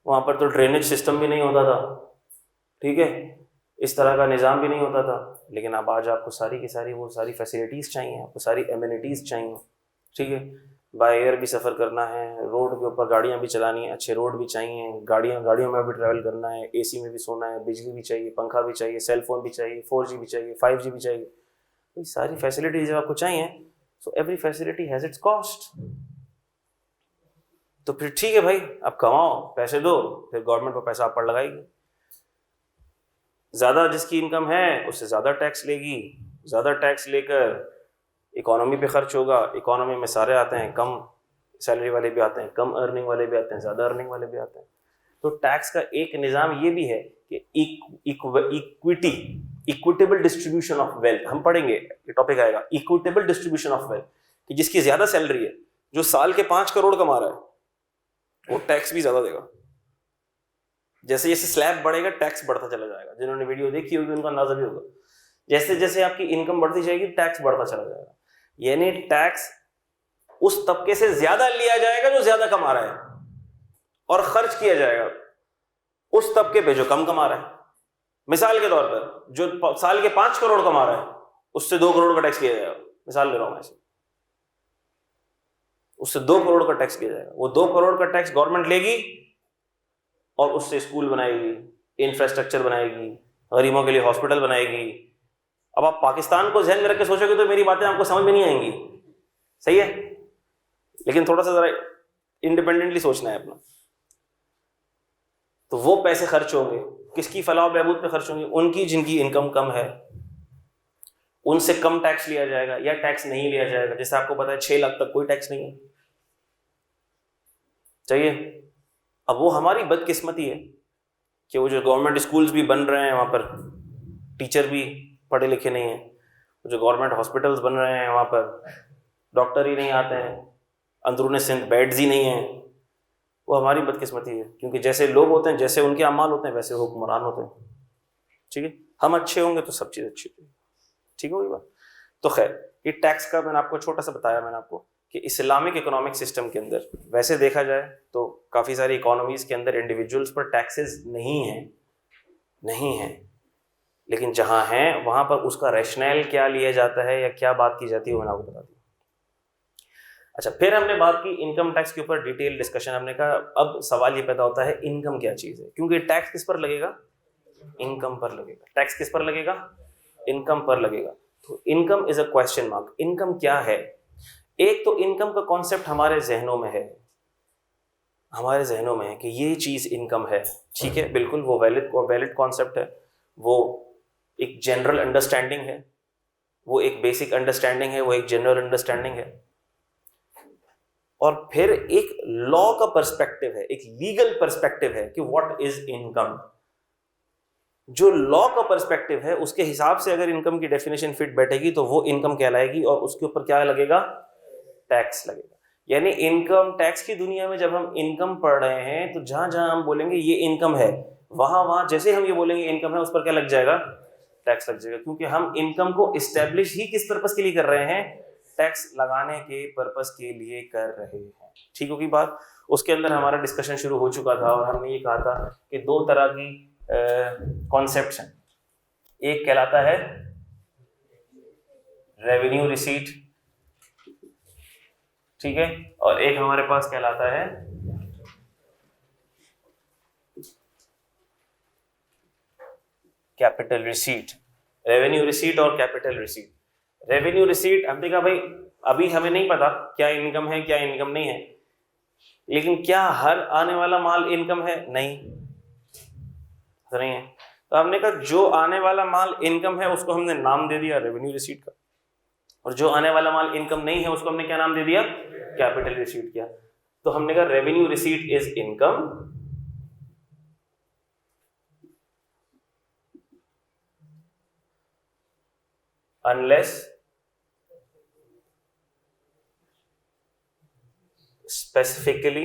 वहाँ पर तो ड्रेनेज सिस्टम भी नहीं होता था, ठीक है, इस तरह का निज़ाम भी नहीं होता था। लेकिन अब आज आपको सारी की सारी वो सारी फैसिलिटीज़ चाहिए, आपको सारी एमिनिटीज़ चाहिए, ठीक है। बाय एयर भी सफ़र करना है, रोड के ऊपर गाड़ियाँ भी चलानी है, अच्छे रोड भी चाहिए, गाड़ियों में भी ट्रैवल करना है, एसी में भी सोना है, बिजली भी चाहिए, पंखा भी चाहिए, सेलफोन भी चाहिए, 4G भी चाहिए, 5G भी चाहिए, तो सारी फैसिलिटीज़ जब आपको चाहिए, so every facility has its cost. तो फिर ठीक है भाई, आप कमाओ, पैसे दो, फिर गवर्नमेंट को पैसा आप पर लगाएगी। ज़्यादा जिसकी इनकम है उससे ज़्यादा टैक्स लेगी, ज़्यादा टैक्स लेकर इकोनॉमी पे खर्च होगा, इकोनॉमी में सारे आते हैं, कम सैलरी वाले भी आते हैं, कम अर्निंग वाले भी आते हैं, ज़्यादा अर्निंग वाले भी आते हैं। तो टैक्स का एक निज़ाम ये भी है कि इक्विटेबल डिस्ट्रीब्यूशन ऑफ वेल्थ, हम पढ़ेंगे, ये टॉपिक आएगा, इक्विटेबल डिस्ट्रीब्यूशन ऑफ वेल्थ, कि जिसकी ज्यादा सैलरी है, जो साल के 5 करोड़ कमा रहा है, वो टैक्स भी ज्यादा देगा। जैसे जैसे स्लैब बढ़ेगा टैक्स बढ़ता चला जाएगा। जिन्होंने वीडियो देखी होगी उनका अंदाजा भी होगा, जैसे जैसे आपकी इनकम बढ़ती जाएगी टैक्स बढ़ता चला जाएगा। यानी टैक्स उस तबके से ज्यादा लिया जाएगा जो ज्यादा कमा रहा है, और खर्च किया जाएगा उस तबके पे जो कम कमा रहा है। मिसाल के तौर पर जो साल के 5 करोड़ कमा रहा है, उससे 2 करोड़ का टैक्स किया जाएगा। मिसाल ले रहा हूं मैं, उससे 2 करोड़ का टैक्स किया जाएगा। वो 2 करोड़ का टैक्स गवर्नमेंट लेगी और उससे स्कूल बनाएगी, इंफ्रास्ट्रक्चर बनाएगी, गरीबों के लिए हॉस्पिटल बनाएगी। अब आप पाकिस्तान को ध्यान में रख के सोचोगे तो मेरी बातें आपको समझ में नहीं आएंगी, सही है, लेकिन थोड़ा सा जरा इंडिपेंडेंटली सोचना है अपना। तो वो पैसे खर्च होंगे किसकी फलाह बहबूद पे खर्च होंगे? उनकी जिनकी इनकम कम है, उनसे कम टैक्स लिया जाएगा या टैक्स नहीं लिया जाएगा। जैसे आपको पता है 6 लाख तक कोई टैक्स नहीं है, चाहिए। अब वो हमारी बदकिस्मती है कि वो जो गवर्नमेंट स्कूल्स भी बन रहे हैं वहाँ पर टीचर भी पढ़े लिखे नहीं हैं, जो गवर्नमेंट हॉस्पिटल्स बन रहे हैं वहाँ पर डॉक्टर ही नहीं आते हैं, अंदरूनी सिंध बेड्स ही नहीं हैं। वो हमारी बदकिस्मती है, क्योंकि जैसे लोग होते हैं, जैसे उनके अमाल होते हैं, वैसे हुक्मरान होते हैं। ठीक है, हम अच्छे होंगे तो सब चीज़ अच्छी होगी, ठीक होगी बात। तो खैर, ये टैक्स का मैंने आपको छोटा सा बताया मैंने आपको कि इस्लामिक इकोनॉमिक सिस्टम के अंदर वैसे देखा जाए तो काफ़ी सारी इकोनॉमीज़ के अंदर इंडिविजुअल्स पर टैक्सेस नहीं हैं, लेकिन जहाँ हैं वहाँ पर उसका रैशनल क्या लिया जाता है या क्या बात की जाती है वो मैंने आपको बता दिया। अच्छा, फिर हमने बात की इनकम टैक्स के ऊपर डिटेल डिस्कशन। हमने कहा अब सवाल ये पैदा होता है इनकम क्या चीज़ है, क्योंकि टैक्स किस पर लगेगा? इनकम पर लगेगा। टैक्स किस पर लगेगा? इनकम पर लगेगा। तो income is a question mark. Income क्या है? एक तो इनकम का कॉन्सेप्ट हमारे जहनों में है, कि ये चीज़ इनकम है, ठीक है, बिल्कुल वो वैलिड कॉन्सेप्ट है, वो एक जनरल अंडरस्टैंडिंग है, वो एक बेसिक अंडरस्टैंडिंग है, वो एक जनरल अंडरस्टैंडिंग है। और फिर एक लॉ का पर्सपेक्टिव है, एक लीगल पर्सपेक्टिव है कि व्हाट इज इनकम। जो लॉ का पर्सपेक्टिव है उसके हिसाब से अगर इनकम की डेफिनेशन फिट बैठेगी तो वो इनकम कहलाएगी, और उसके ऊपर क्या लगेगा? टैक्स लगेगा। यानी इनकम टैक्स की दुनिया में जब हम इनकम पढ़ रहे हैं तो जहां जहां हम बोलेंगे ये इनकम है, वहां जैसे हम ये बोलेंगे इनकम है, उस पर क्या लग जाएगा? टैक्स लग जाएगा, क्योंकि हम इनकम को इस्टेब्लिश ही किस पर्पस के लिए कर रहे हैं? टैक्स लगाने के पर्पस के लिए कर रहे हैं। ठीक होगी बात। उसके अंदर हमारा डिस्कशन शुरू हो चुका था और हमने ये कहा था कि 2 तरह की कॉन्सेप्ट्स हैं। एक कहलाता है रेवेन्यू रिसीट, ठीक है, और एक हमारे पास कहलाता है कैपिटल रिसीट। रेवेन्यू रिसीट और कैपिटल रिसीट। रेवेन्यू रिसीट हमने कहा भाई अभी हमें नहीं पता क्या इनकम है क्या इनकम नहीं है, लेकिन क्या हर आने वाला माल इनकम है? नहीं है। तो हमने कहा जो आने वाला माल इनकम है उसको हमने नाम दे दिया रेवेन्यू रिसीट का, और जो आने वाला माल इनकम नहीं है उसको हमने क्या नाम दे दिया? कैपिटल रिसीट किया। तो हमने कहा revenue receipt is income unless specifically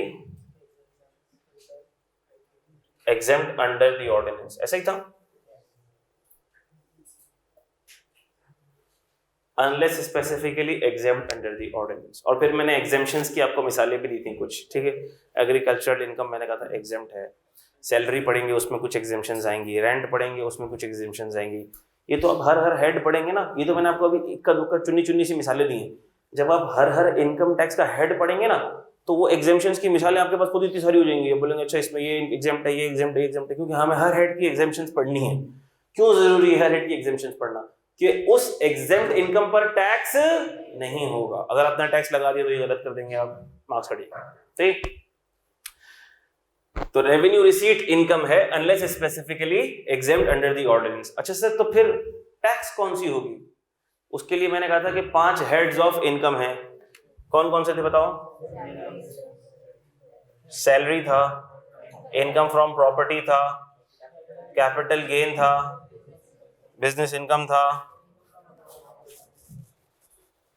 exempt under the ordinance। ऐसा ही था, unless specifically exempt under the ordinance। और फिर मैंने exemptions की आपको मिसालें भी दी थी कुछ, ठीक है। एग्रीकल्चरल इनकम मैंने कहा था exempt है, सैलरी पढ़ेंगे उसमें कुछ exemptions आएंगी, रेंट पढ़ेंगे उसमें कुछ exemptions आएंगी। ये तो अब हर हेड पढ़ेंगे ना, ये तो मैंने आपको अभी इक्का दुक्का चुन्नी सी मिसालें दी हैं। जब आप हर इनकम टैक्स का हेड पढ़ेंगे ना तो वो एग्जेम्पशंस की मिसालें आपके पास खुद इतनी सारी हो जाएंगी। बोलेंगे अच्छा इसमें ये एग्जेम्प्ट है, ये एग्जेम्प्ट है, ये एग्जेम्प्ट है, क्योंकि हमें हर हेड की एग्जेम्पशंस पढ़नी है। क्यों जरूरी है हर हेड की एग्जेम्पशंस पढ़ना? कि उस एग्जेम्प्ट इनकम पर टैक्स नहीं होगा। अगर आपने टैक्स लगा दिया तो ये गलत कर देंगे, आप मार्क्स कटिएगा। ठीक, तो रेवेन्यू रिसीट इनकम है unless specifically exempt under the ordinance. अच्छा सर, तो फिर टैक्स कौन सी होगी? उसके लिए मैंने कहा था कि 5 हेड्स ऑफ इनकम है। कौन कौन से थे बताओ? सैलरी था, इनकम फ्रॉम प्रॉपर्टी था, कैपिटल गेन था, बिजनेस इनकम था,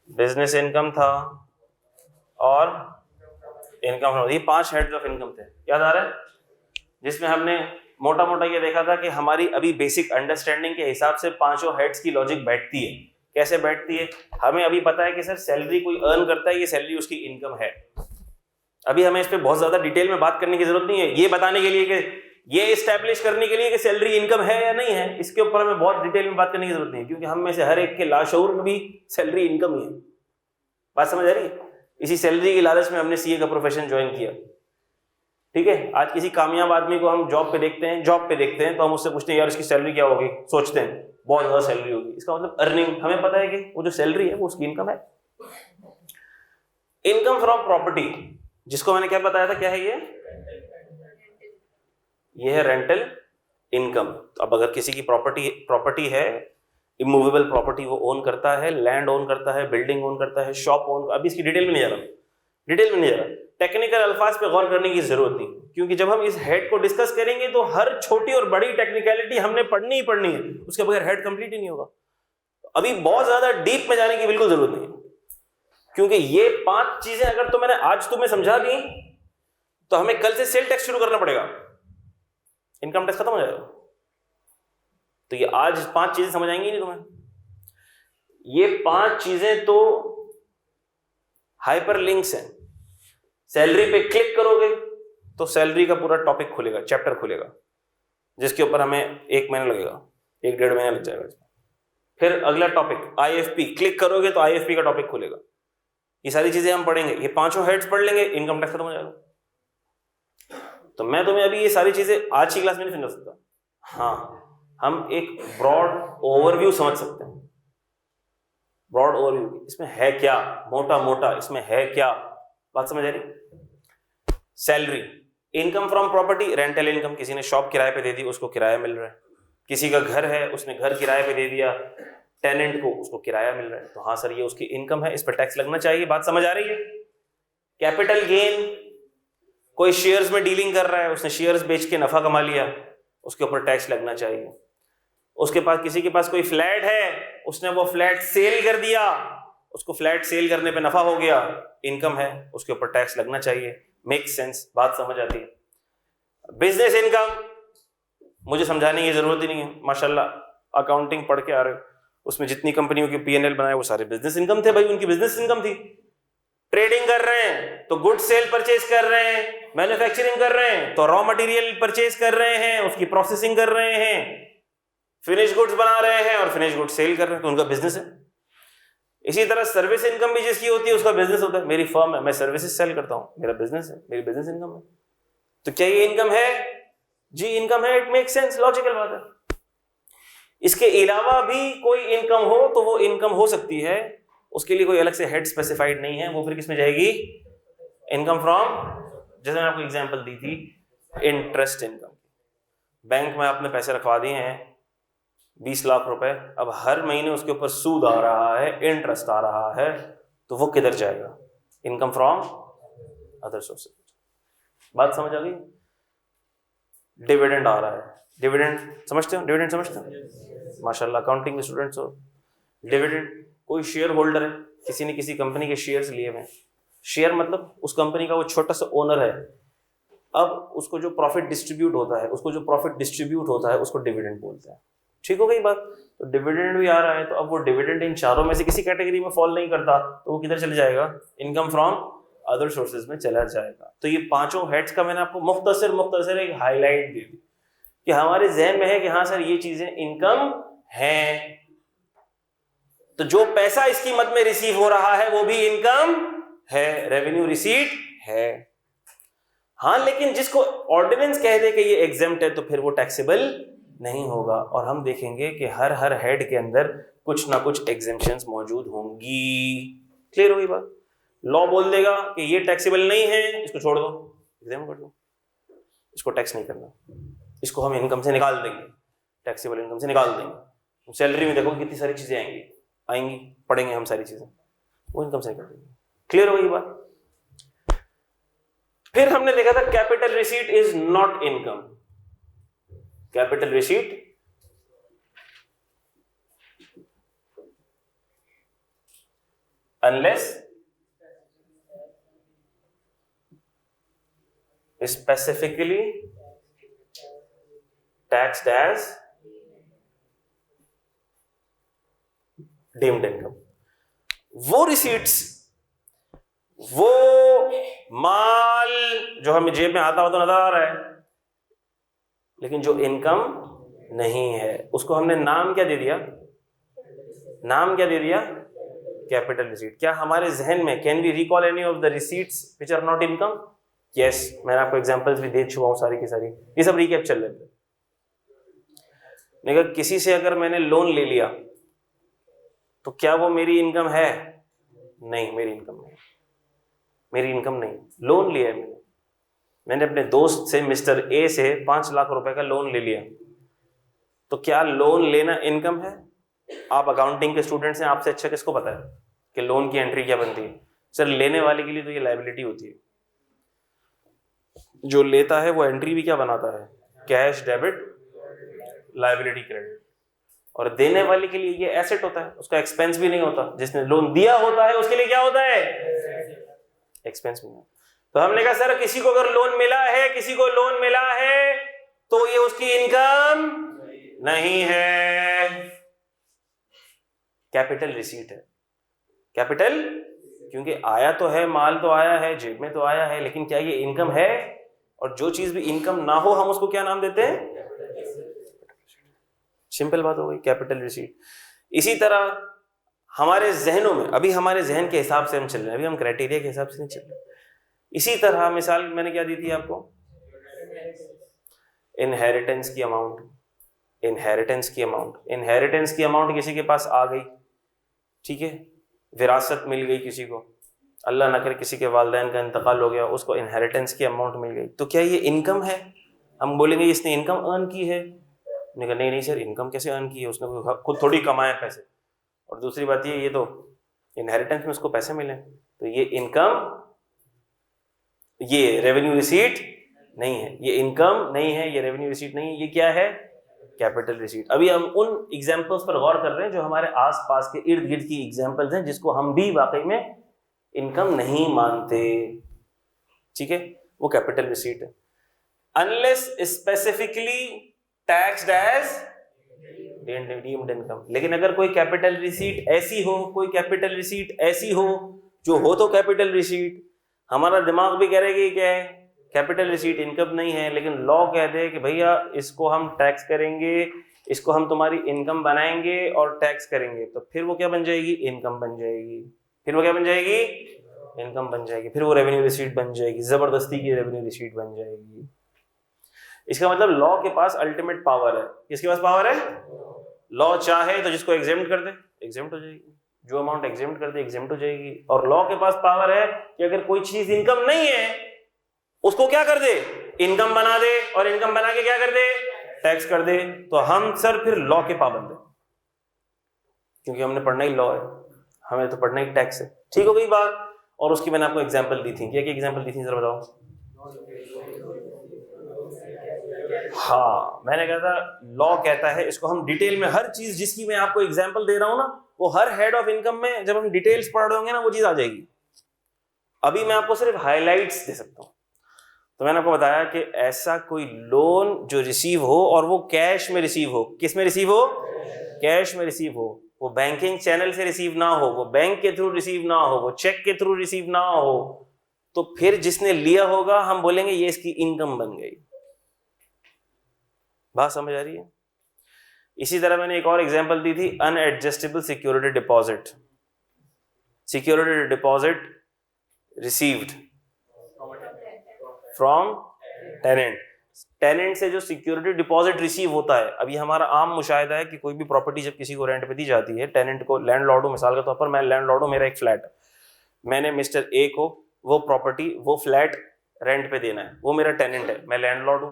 बिजनेस इनकम था और इनकम फ्रॉम, ये 5 हेड्स ऑफ इनकम थे, याद आ रहा है? जिसमें हमने मोटा मोटा ये देखा था कि हमारी अभी बेसिक अंडरस्टैंडिंग के हिसाब से 5 हेड्स की लॉजिक बैठती है। कैसे बैठती है? हमें अभी पता है कि सर सैलरी कोई अर्न करता है, ये सैलरी उसकी इनकम है। अभी हमें इस पे बहुत ज्यादा डिटेल में बात करने की जरूरत नहीं है, ये बताने के लिए कि ये इस्टेब्लिश करने के लिए कि सैलरी इनकम है या नहीं है, इसके ऊपर हमें बहुत डिटेल में बात करने की जरूरत नहीं है, क्योंकि हम में से हर एक के लाशऊर में भी सैलरी इनकम ही है। बात समझ आ रही है? इसी सैलरी की लालच में हमने सीए का प्रोफेशन ज्वाइन किया, ठीक है? आज किसी कामयाब आदमी को हम जॉब पे देखते हैं तो हम उससे पूछते हैं यार इसकी सैलरी क्या होगी, सोचते हैं बहुत ज्यादा सैलरी होगी, इसका मतलब अर्निंग। हमें पता है कि वो जो सैलरी है वो उसकी इनकम है। इनकम फ्रॉम प्रॉपर्टी, जिसको मैंने क्या बताया था, क्या है ये है रेंटल इनकम। अब अगर किसी की प्रॉपर्टी है, इमूवेबल प्रॉपर्टी वो ओन करता है, लैंड ओन करता है, बिल्डिंग ओन करता है, शॉप ओन, अभी इसकी डिटेल में नहीं जा रहा, टेक्निकल अल्फाज पे गौर करने की जरूरत नहीं, क्योंकि जब हम इस हेड को डिस्कस करेंगे तो हर छोटी और बड़ी टेक्निकलिटी हमने पढ़नी ही पढ़नी है, उसके बगैर हेड कंप्लीट ही नहीं होगा। अभी बहुत ज्यादा डीप में जाने की बिल्कुल जरूरत नहीं है, क्योंकि ये 5 चीजें अगर तो मैंने आज तुम्हें समझा दी तो हमें कल से सेल टैक्स शुरू करना पड़ेगा, इनकम टैक्स खत्म हो जाएगा। तो ये आज 5 चीजें समझ आएंगी नहीं तुम्हें। ये 5 चीजें तो हाइपर लिंक्स हैं। सैलरी पे क्लिक करोगे तो सैलरी का पूरा टॉपिक खुलेगा, चैप्टर खुलेगा, जिसके ऊपर हमें 1 महीना लगेगा, 1-1.5 महीना लग जाएगा। फिर अगला टॉपिक आईएफपी, क्लिक करोगे तो आईएफपी का टॉपिक खुलेगा। ये सारी चीजें हम पढ़ेंगे, ये 5 हेड्स पढ़ लेंगे, इनकम टैक्स खत्म हो जाएगा। तो मैं तुम्हें अभी ये सारी चीजें आज की क्लास में नहीं समझा सकता। हाँ, हम एक ब्रॉड ओवरव्यू समझ सकते हैं, ब्रॉड ओवरव्यू, इसमें है क्या, मोटा मोटा इसमें है क्या, बात समझ आ रही? Salary, income from property, rental income, किसी ने शॉप किराए पे दे दी, उसको किराया मिल रहा है। किसी का घर है, उसने घर किराए पे दे दिया टेनेंट को, उसको किराया मिल रहा है। तो हाँ सर ये उसकी इनकम है, इस पर टैक्स लगना चाहिए। बात समझ आ रही है? कैपिटल गेन, कोई शेयर्स में डीलिंग कर रहा है, उसने शेयर्स बेच के नफा कमा लिया, उसके ऊपर टैक्स लगना चाहिए। उसके पास, किसी के पास कोई फ्लैट है, उसने वो फ्लैट सेल कर दिया, उसको फ्लैट सेल करने पे नफा हो गया, इनकम है, उसके ऊपर टैक्स लगना चाहिए। Make sense? बात समझ आती है? बिजनेस इनकम मुझे समझाने की जरूरत ही नहीं है, माशाल्लाह अकाउंटिंग पढ़ के आ रहे हो, उसमें जितनी कंपनियों की पीएनएल बनाए वो सारे बिजनेस इनकम थे भाई, उनकी बिजनेस इनकम थी। ट्रेडिंग कर रहे हैं तो गुड सेल परचेज कर रहे हैं, मैन्युफैक्चरिंग कर रहे हैं तो रॉ मटेरियल परचेज कर रहे हैं, उसकी प्रोसेसिंग कर रहे हैं, फिनिश गुड्स बना रहे हैं और फिनिश गुड्स सेल कर रहे हैं, तो उनका बिजनेस है। इसी तरह सर्विस इनकम भी जिसकी होती है उसका बिजनेस होता है। मेरी फर्म है, मैं सर्विसेज सेल करता हूं, मेरा बिजनेस है, मेरी बिजनेस इनकम है। तो क्या ये इनकम है? जी इनकम है, इट मेक सेंस, लॉजिकल बात है। इसके अलावा भी कोई इनकम हो तो वो इनकम हो सकती है, उसके लिए कोई अलग से हेड स्पेसिफाइड नहीं है, वो फिर किसमें जाएगी? इनकम फ्रॉम, जैसे मैंने आपको एग्जांपल दी थी इंटरेस्ट इनकम। बैंक में आपने पैसे रखवा दिए हैं 20 लाख रुपए, अब हर महीने उसके ऊपर सूद आ रहा है, इंटरेस्ट आ रहा है, तो वो किधर जाएगा? Income from other sources. बात समझ आ गई? डिविडेंड आ रहा है, डिविडेंड समझते हो? डिविडेंड समझते हो? माशाल्लाह अकाउंटिंग के स्टूडेंट्स हो। डिविडेंड, कोई शेयर होल्डर है, किसी ने किसी कंपनी के शेयर्स लिए हुए, शेयर मतलब उस कंपनी का वो छोटा सा ओनर है, अब उसको जो प्रॉफिट डिस्ट्रीब्यूट होता है उसको डिविडेंड बोलते हैं। ठीक हो गई बात? तो डिविडेंड भी आ रहा है, तो अब वो डिविडेंड इन चारों में से किसी कैटेगरी में फॉल नहीं करता, तो वो किधर चले जाएगा? इनकम फ्रॉम अदर सोर्सेज में चला जाएगा। तो ये 5 हेड्स का मैंने आपको मुख्तसर एक हाईलाइट दे दी कि हमारे जहन में है कि हाँ सर ये चीजें इनकम है, तो जो पैसा इसकी मद में रिसीव हो रहा है वो भी इनकम है, रेवेन्यू रिसीट है। हाँ, लेकिन जिसको ऑर्डिनेंस कह दे कि ये एग्जेम्प्ट है तो फिर वो टैक्सेबल नहीं होगा, और हम देखेंगे कि हर हेड के अंदर कुछ ना कुछ एग्जेम्पशंस मौजूद होंगी। क्लियर होगी बात? लॉ बोल देगा कि ये टैक्सेबल नहीं है, इसको छोड़ दो, एग्जाम कर दो, इसको टैक्स नहीं करना, इसको हम इनकम से निकाल देंगे, टैक्सेबल इनकम से निकाल देंगे। सैलरी में देखो कितनी सारी चीजें आएंगी, पढ़ेंगे हम सारी चीजें, वो इनकम से निकाल देंगे। क्लियर होगी बात? फिर हमने देखा था capital receipt is not income. Capital receipt unless specifically taxed as deemed income। वो रिसीट्स, वो माल जो हमें जेब में आता हुआ तो नजर आ रहा है, लेकिन जो इनकम नहीं है, उसको हमने नाम क्या दे दिया? नाम क्या दे दिया? Capital receipt. क्या हमारे जहन में can we recall any of the receipts which are not income? Yes, मैंने आपको एग्जांपल्स भी दे चुका हूं सारी की सारी, ये सब रिकैप चल रहे थे। लेकिन किसी से अगर मैंने लोन ले लिया तो क्या वो मेरी इनकम है? नहीं, मेरी इनकम नहीं, मेरी इनकम नहीं। लोन लिया है मैंने अपने दोस्त से, मिस्टर ए से 5 लाख रुपए का लोन ले लिया, तो क्या लोन लेना इनकम है? आप अकाउंटिंग के स्टूडेंट्स हैं, आपसे अच्छा किसको पता है कि लोन की एंट्री क्या बनती है? सर, लेने वाले के लिए तो ये लायबिलिटी होती है, जो लेता है वो एंट्री भी क्या बनाता है? Cash debit, liability credit. और देने वाले के लिए ये एसेट होता है, उसका एक्सपेंस भी नहीं होता। जिसने लोन दिया होता है उसके लिए क्या होता है? एक्सपेंस भी नहीं। तो हमने कहा सर, किसी को अगर लोन मिला है, किसी को लोन मिला है तो ये उसकी इनकम नहीं है, कैपिटल रिसीट है। कैपिटल, क्योंकि आया तो है, माल तो आया है, जेब में तो आया है, लेकिन क्या ये इनकम है? और जो चीज भी इनकम ना हो हम उसको क्या नाम देते हैं? सिंपल बात हो गई, कैपिटल रिसीट। इसी तरह हमारे जहनों में, अभी हमारे जहन के हिसाब से हम चल रहे हैं, अभी हम क्राइटेरिया के हिसाब से नहीं चल रहे। इसी तरह मिसाल मैंने क्या दी थी आपको? इनहेरिटेंस की अमाउंट। इनहेरिटेंस की अमाउंट, इनहेरिटेंस की अमाउंट किसी के पास आ गई, ठीक है, विरासत मिल गई किसी को, अल्लाह ना करे किसी के वालिदैन का इंतकाल हो गया, उसको इनहेरिटेंस की अमाउंट मिल गई, तो क्या ये इनकम है? हम बोलेंगे इसने इनकम अर्न की है। नहीं नहीं सर, इनकम कैसे अर्न की है? उसने खुद थोड़ी कमाए पैसे। और दूसरी बात ये तो इनहेरिटेंस में उसको पैसे मिले, तो ये इनकम, ये रेवेन्यू रिसीट नहीं है, ये इनकम नहीं है, ये रेवेन्यू रिसीट नहीं है, ये क्या है? Capital receipt. अभी हम उन एग्जांपल्स पर गौर कर रहे हैं जो हमारे आसपास के इर्द गिर्द की एग्जांपल्स हैं, जिसको हम भी वाकई में इनकम नहीं मानते, ठीक है, वो कैपिटल रिसीट है। Unless specifically taxed as deemed income. लेकिन अगर कोई कैपिटल रिसीट ऐसी हो, कोई कैपिटल रिसीट ऐसी हो जो हो तो कैपिटल रिसीट, हमारा दिमाग भी कह रहा है कि क्या है? कैपिटल रिसीट, इनकम नहीं है, लेकिन लॉ कहते हैं कि भैया इसको हम टैक्स करेंगे, इसको हम तुम्हारी इनकम बनाएंगे और टैक्स करेंगे, तो फिर वो क्या बन जाएगी? इनकम बन जाएगी। फिर वो क्या बन जाएगी? इनकम बन जाएगी। फिर वो रेवेन्यू रिसीट बन जाएगी, जबरदस्ती की रेवेन्यू रिसीट बन जाएगी। इसका मतलब लॉ के पास अल्टीमेट पावर है। किसके पास पावर है? लॉ चाहे तो जिसको एग्जेम्प्ट कर दे, एग्जेम्प्ट हो जाएगी, जो अमाउंट एग्जेम्प्ट कर दे एग्जेम्प्ट हो जाएगी। और लॉ के पास पावर है कि अगर कोई चीज इनकम नहीं है उसको क्या कर दे? इनकम बना दे, और इनकम बना के क्या कर दे? टैक्स कर दे। तो हम सर फिर लॉ के पाबंद है, क्योंकि हमने पढ़ना ही लॉ है, हमें तो पढ़ना ही टैक्स है। ठीक हो गई बात। और उसकी मैंने आपको एग्जांपल दी थी, क्या क्या एग्जांपल दी थी जरा बताओ। हाँ, मैंने कहा था लॉ कहता है, इसको हम डिटेल में हर चीज जिसकी मैं आपको एग्जांपल दे रहा हूं ना, वो हर हेड ऑफ इनकम में जब हम डिटेल्स पढ़ रहे होंगे ना वो चीज आ जाएगी। अभी मैं आपको सिर्फ हाइलाइट्स दे सकता हूं। तो मैंने आपको बताया कि ऐसा कोई लोन जो रिसीव हो और वो कैश में रिसीव हो, किस में रिसीव हो? कैश में रिसीव हो, वो बैंकिंग चैनल से रिसीव ना हो, वो बैंक के थ्रू रिसीव ना हो, वो चेक के थ्रू रिसीव ना हो, तो फिर जिसने लिया होगा हम बोलेंगे ये इसकी इनकम बन गई। बात समझ आ रही है? इसी तरह मैंने एक और एग्जांपल दी थी, unadjustable security deposit. Security deposit received from tenant. Tenant से जो सिक्योरिटी डिपॉजिट रिसीव होता है, अभी हमारा आम मुशाहिदा है कि कोई भी प्रॉपर्टी जब किसी को रेंट पे दी जाती है, टेनेंट को, लैंडलॉर्ड हूं मिसाल के तौर पर, मैं लैंडलॉर्ड हूं, मेरा एक फ्लैट है, मैंने मिस्टर ए को वो प्रॉपर्टी, वो फ्लैट रेंट पे देना है, वो मेरा टेनेंट है, मैं लैंडलॉर्ड हूं,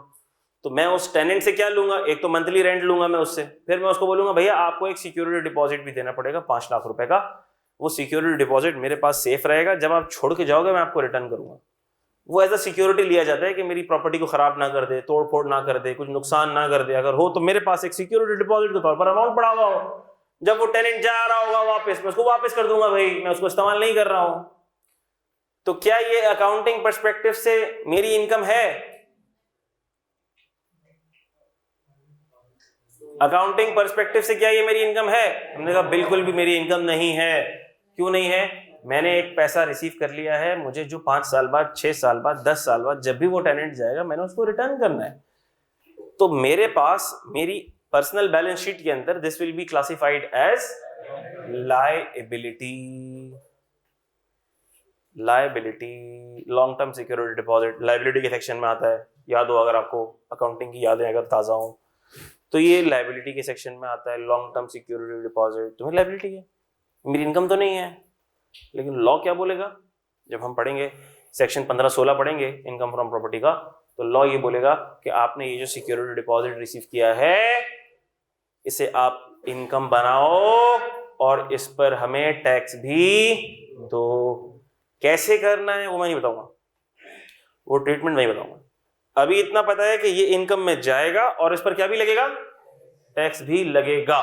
तो मैं उस टेनेंट से क्या लूंगा? एक तो मंथली रेंट लूंगा मैं उससे, फिर मैं उसको बोलूंगा भैया आपको एक सिक्योरिटी डिपॉजिट भी देना पड़ेगा 5 लाख रुपए का, वो सिक्योरिटी डिपॉजिट मेरे पास सेफ रहेगा, जब आप छोड़ के जाओगे मैं आपको रिटर्न करूंगा। वो एज अ सिक्योरिटी लिया जाता है कि मेरी प्रॉपर्टी को खराब ना कर दे, तोड़ फोड़ ना कर दे, कुछ नुकसान ना कर दे। अगर हो तो मेरे पास एक सिक्योरिटी डिपॉजिट के तौर पर अमाउंट पड़ा हुआ हो, जब वो टेनेंट जा रहा होगा वापस, मैं उसको वापस कर दूंगा, भाई मैं उसको इस्तेमाल नहीं कर रहा हूं। तो क्या ये अकाउंटिंग पर्सपेक्टिव से मेरी इनकम है? अकाउंटिंग पर्सपेक्टिव से क्या ये मेरी इनकम है? हमने कहा बिल्कुल भी मेरी इनकम नहीं है। क्यों नहीं है? मैंने एक पैसा रिसीव कर लिया है, मुझे जो 5 साल बाद, 6 साल बाद, 10 साल बाद जब भी वो टेनेंट जाएगा मैंने उसको रिटर्न करना है। तो मेरे पास मेरी पर्सनल बैलेंस शीट के अंदर this will be classified as liability. Liability, long term security deposit liability के सेक्शन में आता है। याद हो अगर आपको, अकाउंटिंग की यादें अगर ताज़ा हो तो ये लायबिलिटी के सेक्शन में आता है। लॉन्ग टर्म सिक्योरिटी डिपॉजिट तुम्हें लायबिलिटी है, मेरी इनकम तो नहीं है। लेकिन लॉ क्या बोलेगा? जब हम पढ़ेंगे सेक्शन 15-16 पढ़ेंगे इनकम फ्रॉम प्रॉपर्टी का, तो लॉ ये बोलेगा कि आपने ये जो सिक्योरिटी डिपॉजिट रिसीव किया है इसे आप इनकम बनाओ और इस पर हमें टैक्स भी दो। कैसे करना है वो मैं नहीं बताऊंगा, वो ट्रीटमेंट नहीं बताऊंगा। अभी इतना पता है कि ये इनकम में जाएगा और इस पर क्या भी लगेगा? टैक्स भी लगेगा।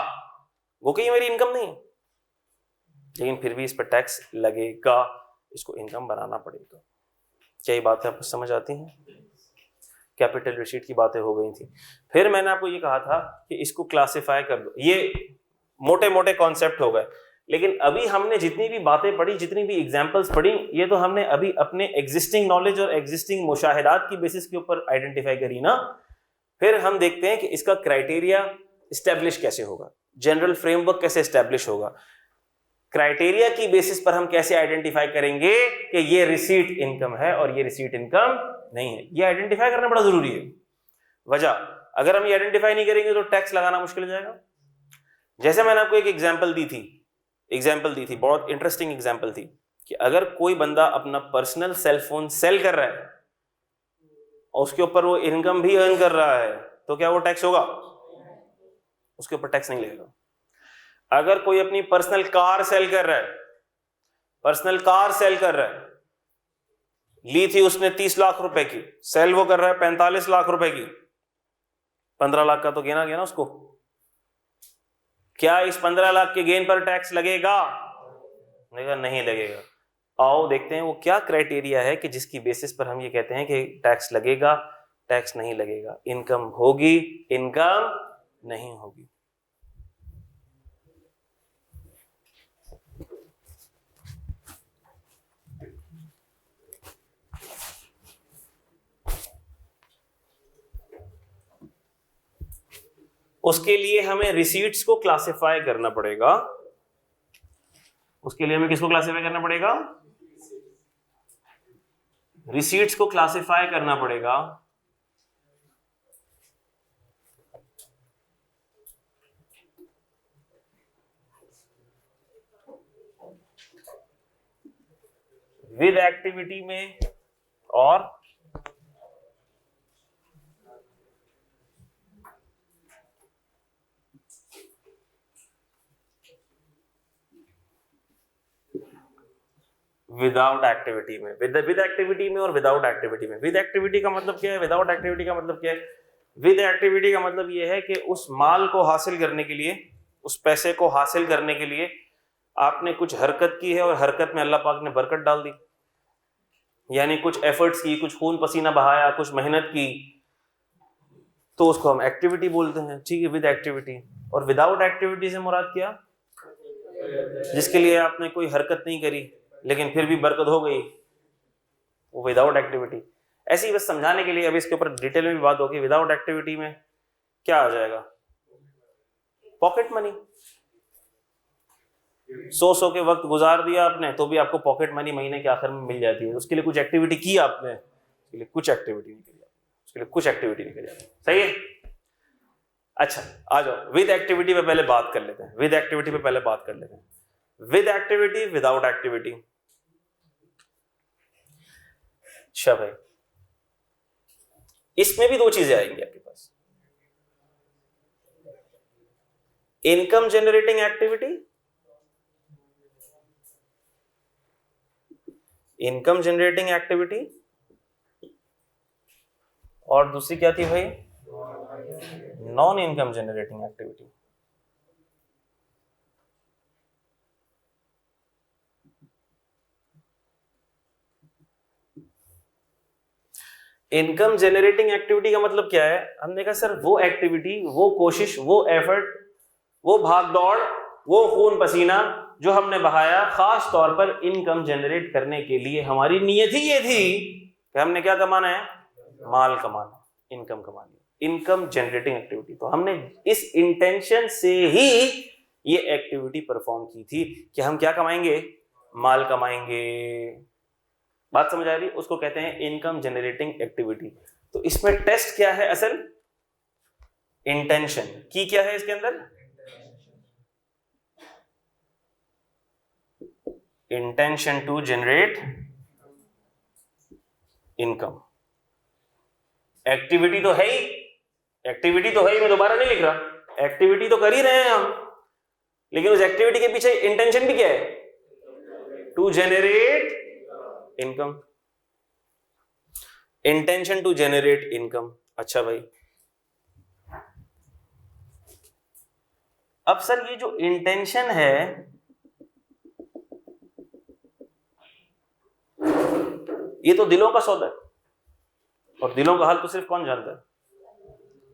वो कि ये मेरी इनकम नहीं है, लेकिन फिर भी इस पर टैक्स लगेगा, इसको इनकम बनाना पड़ेगा। क्या ये बातें आपको समझ आती हैं? कैपिटल रिसीट की बातें हो गई थी। फिर मैंने आपको ये कहा था कि इसको क्लासिफाई कर दो। ये मोटे मोटे कॉन्सेप्ट हो गए, लेकिन अभी हमने जितनी भी बातें पढ़ी, जितनी भी एग्जांपल्स पढ़ी, ये तो हमने अभी अपने एग्जिस्टिंग नॉलेज और एग्जिस्टिंग मुशाहिदात की बेसिस के ऊपर आइडेंटिफाई करी ना। फिर हम देखते हैं कि इसका क्राइटेरिया इस्टेब्लिश कैसे होगा, जनरल फ्रेमवर्क कैसे इस्टेब्लिश होगा, क्राइटेरिया की बेसिस पर हम कैसे आइडेंटिफाई करेंगे कि ये रिसीट इनकम है और ये रिसीट इनकम नहीं है। ये आइडेंटिफाई करना बड़ा जरूरी है। वजह, अगर हम ये आइडेंटिफाई नहीं करेंगे तो टैक्स लगाना मुश्किल हो जाएगा। जैसे मैंने आपको एक एग्जांपल दी थी, बहुत इंटरेस्टिंग एग्जांपल थी कि अगर कोई बंदा अपना पर्सनल सेल फोन सेल कर रहा है और उसके ऊपर वो इनकम भी अर्न कर रहा है, तो क्या वो टैक्स होगा? उसके ऊपर टैक्स नहीं लगेगा। अगर कोई अपनी पर्सनल कार सेल कर रहा है, ली थी उसने 30 लाख रुपए की, सेल वो कर रहा है 45 लाख रुपए की, 15 लाख का तो गेना गया ना उसको। क्या इस 15 लाख के गेन पर टैक्स लगेगा? नहीं लगेगा। आओ देखते हैं वो क्या क्राइटेरिया है कि जिसकी बेसिस पर हम ये कहते हैं कि टैक्स लगेगा, टैक्स नहीं लगेगा, इनकम होगी, इनकम नहीं होगी। उसके लिए हमें रिसीट्स को क्लासिफाई करना पड़ेगा। उसके लिए हमें किसको क्लासिफाई करना पड़ेगा? रिसीट्स को क्लासिफाई करना पड़ेगा। विद एक्टिविटी में और विदाउट एक्टिविटी में। विद एक्टिविटी में और विदाउट एक्टिविटी में। विद एक्टिविटी का मतलब क्या है, विदाउट एक्टिविटी का मतलब क्या है? विद एक्टिविटी का मतलब यह है कि उस माल को हासिल करने के लिए, उस पैसे को हासिल करने के लिए आपने कुछ हरकत की है और हरकत में अल्लाह पाक ने बरकत डाल दी, यानी कुछ एफर्ट्स की, कुछ खून पसीना बहाया, कुछ मेहनत की, तो उसको हम एक्टिविटी बोलते हैं। ठीक है, विद एक्टिविटी। और विदाउट एक्टिविटी से मुराद क्या? जिसके लिए आपने कोई हरकत नहीं करी लेकिन फिर भी बरकत हो गई, वो विदाउट एक्टिविटी। ऐसे ही बस समझाने के लिए, अभी इसके ऊपर डिटेल में भी बात होगी। विदाउट एक्टिविटी में क्या आ जाएगा? Pocket money. 100 के वक्त गुजार दिया आपने तो भी आपको पॉकेट मनी महीने के आखिर में मिल जाती है। उसके लिए कुछ एक्टिविटी की आपने, उसके लिए कुछ एक्टिविटी नहीं करी। सही है? अच्छा, आ जाओ विद एक्टिविटी पे पहले बात कर लेते हैं। With activity, without activity. अच्छा भाई, इसमें भी दो चीजें आएंगी आपके पास, इनकम जनरेटिंग एक्टिविटी, और दूसरी क्या थी भाई? Non income generating activity. Income generating activity का मतलब क्या है? हमने कहा सर वो एक्टिविटी, वो कोशिश, वो एफर्ट, वो भाग दौड़, वो खून पसीना जो हमने बहाया खास तौर पर इनकम जनरेट करने के लिए, हमारी नीयत ही ये थी कि हमने क्या कमाना है? माल कमाना, इनकम कमानी, इनकम जनरेटिंग एक्टिविटी। तो हमने इस इंटेंशन से ही ये एक्टिविटी परफॉर्म की थी कि हम क्या कमाएंगे? माल कमाएंगे। बात समझ आ रही? उसको कहते हैं इनकम जनरेटिंग एक्टिविटी। तो इसमें टेस्ट क्या है? असल इंटेंशन की क्या है इसके अंदर? Intention to generate income. Activity तो है ही, एक्टिविटी तो है ही, मैं दोबारा नहीं लिख रहा, एक्टिविटी तो कर ही रहे हैं हम, लेकिन उस एक्टिविटी के पीछे इंटेंशन भी क्या है? To generate income. Intention to generate income. अच्छा भाई, अब सर ये जो इंटेंशन है, ये तो दिलों का सौदा है, और दिलों का हाल तो सिर्फ कौन जानता है?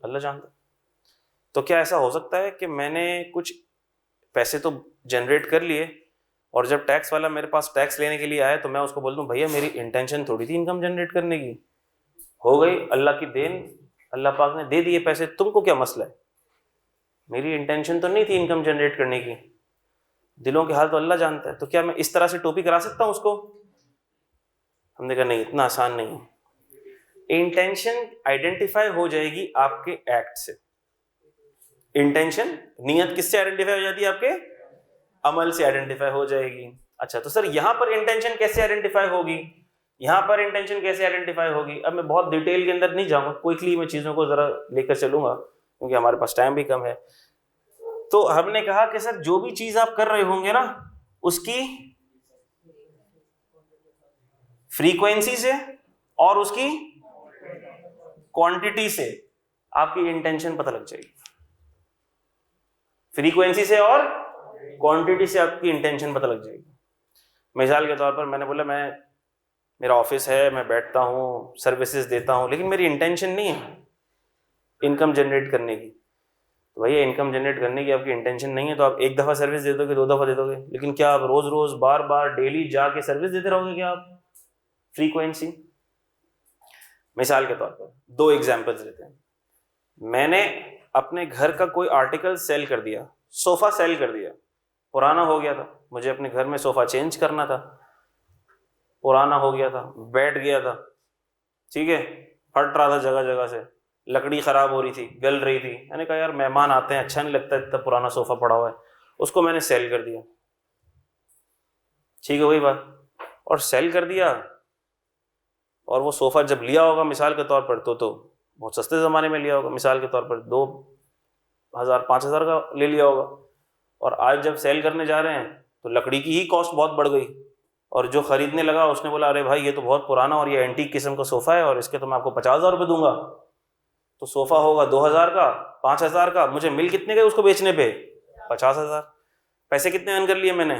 अल्लाह जानता है। तो क्या ऐसा हो सकता है कि मैंने कुछ पैसे तो जनरेट कर लिए, और जब टैक्स वाला मेरे पास टैक्स लेने के लिए आया तो मैं उसको बोल दूं भैया मेरी इंटेंशन थोड़ी थी इनकम जनरेट करने की, हो गई अल्लाह की देन, अल्लाह पाक ने दे दिए पैसे, तुमको क्या मसला है? मेरी इंटेंशन तो नहीं थी इनकम जनरेट करने की। दिलों के हाल तो अल्लाह जानता है। तो क्या मैं इस तरह से टोपी करा सकता हूं उसको? हमने कहा नहीं, इतना आसान नहीं है। इंटेंशन आइडेंटिफाई हो जाएगी आपके एक्ट से। इंटेंशन, नियत किससे आइडेंटिफाई हो जाती है? आपके अमल से आइडेंटिफाई हो जाएगी। अच्छा, तो सर यहां पर इंटेंशन कैसे आइडेंटिफाई होगी? यहां पर इंटेंशन कैसे आइडेंटिफाई होगी? अब मैं बहुत डिटेल के अंदर नहीं जाऊंगा, क्विकली मैं चीजों को जरा लेकर चलूंगा क्योंकि हमारे पास टाइम भी कम है। तो हमने कहा कि सर जो भी चीज आप कर रहे होंगे ना, उसकी फ्रीक्वेंसी से और उसकी क्वांटिटी से आपकी इंटेंशन पता लग जाएगी। फ्रीक्वेंसी से और क्वांटिटी से आपकी इंटेंशन पता लग जाएगी। मिसाल के तौर पर मैंने बोला मेरा ऑफिस है, मैं बैठता हूँ, सर्विसेज देता हूँ, लेकिन मेरी इंटेंशन नहीं है इनकम जनरेट करने की। तो भैया इनकम जनरेट करने की आपकी इंटेंशन नहीं है तो आप एक दफ़ा सर्विस दे दोगे, 2 दफ़ा दे दोगे, लेकिन क्या आप रोज़ रोज़ बार बार डेली जाके सर्विस देते रहोगे क्या आप? फ्रीक्वेंसी। मिसाल के तौर पर 2 एग्जाम्पल्स लेते हैं। मैंने अपने घर का कोई आर्टिकल सेल कर दिया, सोफ़ा सेल कर दिया, पुराना हो गया था, मुझे अपने घर में सोफ़ा चेंज करना था, पुराना हो गया था, बैठ गया था, ठीक है, फट रहा था जगह जगह से, लकड़ी ख़राब हो रही थी, गल रही थी। मैंने कहा यार मेहमान आते हैं, अच्छा नहीं लगता इतना पुराना सोफ़ा पड़ा हुआ है, उसको मैंने सेल कर दिया। ठीक है वही बात, और सेल कर दिया, और वो सोफ़ा जब लिया होगा मिसाल के तौर पर तो बहुत सस्ते ज़माने में लिया होगा, मिसाल के तौर पर 2,000 5,000 का ले लिया होगा, और आज जब सेल करने जा रहे हैं तो लकड़ी की ही कॉस्ट बहुत बढ़ गई, और जो ख़रीदने लगा उसने बोला अरे भाई ये तो बहुत पुराना और ये एंटीक किस्म का सोफ़ा है और इसके तो मैं आपको 50,000 रुपये दूंगा। तो सोफ़ा होगा 2,000 का, 5,000 का, मुझे मिल कितने गए उसको बेचने पे? 50,000। पैसे कितने अर्न कर लिए मैंने?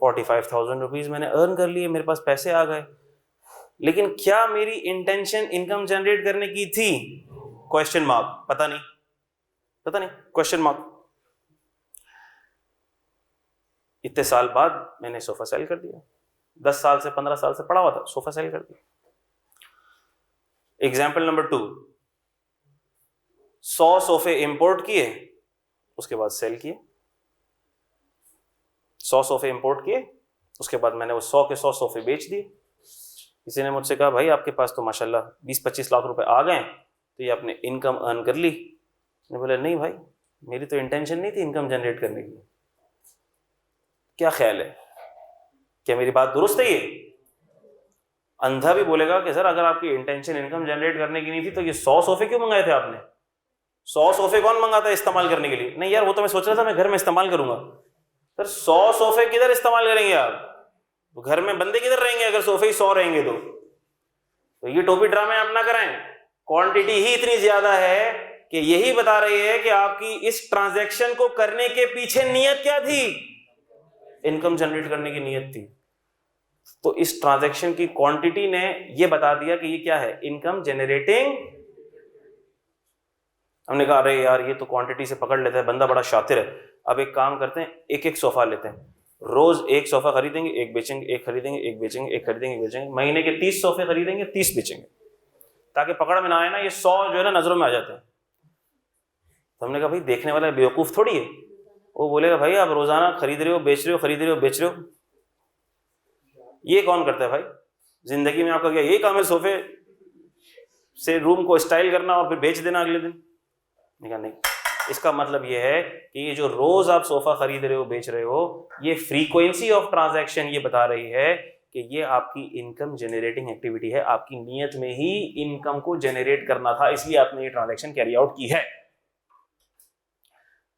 45,000 रुपीज़ मैंने अर्न कर लिए, मेरे पास पैसे आ गए। लेकिन क्या मेरी इंटेंशन इनकम जनरेट करने की थी? Question mark. पता नहीं, क्वेश्चन मार्क। इतने साल बाद मैंने सोफा सेल कर दिया, 10 साल से 15 साल से पड़ा हुआ था, सोफा सेल कर दिया। एग्जाम्पल नंबर 2, 100 सोफे इंपोर्ट किए, उसके बाद सेल किए। 100 सोफे इंपोर्ट किए, उसके बाद मैंने वो 100 के 100 सोफे बेच दिए। किसी ने मुझसे कहा भाई आपके पास तो माशाल्लाह 20-25 लाख रुपए आ गए, तो ये आपने इनकम अर्न कर ली। मैंने बोला नहीं भाई, मेरी तो इंटेंशन नहीं थी इनकम जनरेट करने की। क्या ख्याल है, क्या मेरी बात दुरुस्त है? ये अंधा भी बोलेगा कि सर अगर आपकी इंटेंशन इनकम जनरेट करने की नहीं थी तो ये 100 सोफे क्यों मंगाए थे आपने? 100 सोफे कौन मंगाता है इस्तेमाल करने के लिए? नहीं यार, वो तो मैं सोच रहा था मैं घर में इस्तेमाल करूंगा। सर 100 सोफे किधर इस्तेमाल करेंगे आप? तो घर में बंदे किधर रहेंगे अगर सोफे ही 100 रहेंगे? तो ये टोपी ड्रामे आप ना कराएं। क्वांटिटी ही इतनी ज्यादा है कि यही बता रही है कि आपकी इस ट्रांजैक्शन को करने के पीछे नियत क्या थी, इनकम जनरेट करने की नियत थी। तो इस ट्रांजैक्शन की क्वांटिटी ने यह बता दिया कि ये क्या है, इनकम जनरेटिंग। हमने कहा अरे यार ये तो क्वांटिटी से पकड़ लेता है, बंदा बड़ा शातिर है। अब एक काम करते हैं, एक एक सोफा लेते हैं, रोज एक सोफा खरीदेंगे, एक बेचेंगे, एक खरीदेंगे, एक बेचेंगे, एक खरीदेंगे, एक बेचेंगे, महीने के 30 सोफे खरीदेंगे, 30 बेचेंगे, ताकि पकड़ में ना आए ना, ये 100 जो है ना नजरों में आ जाते हैं। तो हमने कहा भाई देखने वाला बेवकूफ थोड़ी है, वो बोलेगा भाई आप रोजाना खरीद रहे हो, बेच रहे हो, खरीद रहे हो, बेच रहे हो, ये कौन करता है भाई जिंदगी में? आपका क्या यही काम है, सोफे से रूम को स्टाइल करना और फिर बेच देना अगले दिन? नहीं, इसका मतलब ये है कि ये जो रोज आप सोफा खरीद रहे हो, बेच रहे हो, ये फ्रीक्वेंसी ऑफ ट्रांजैक्शन ये बता रही है कि ये आपकी इनकम जनरेटिंग एक्टिविटी है। आपकी नियत में ही इनकम को जनरेट करना था, इसलिए आपने ये ट्रांजैक्शन कैरी आउट की है।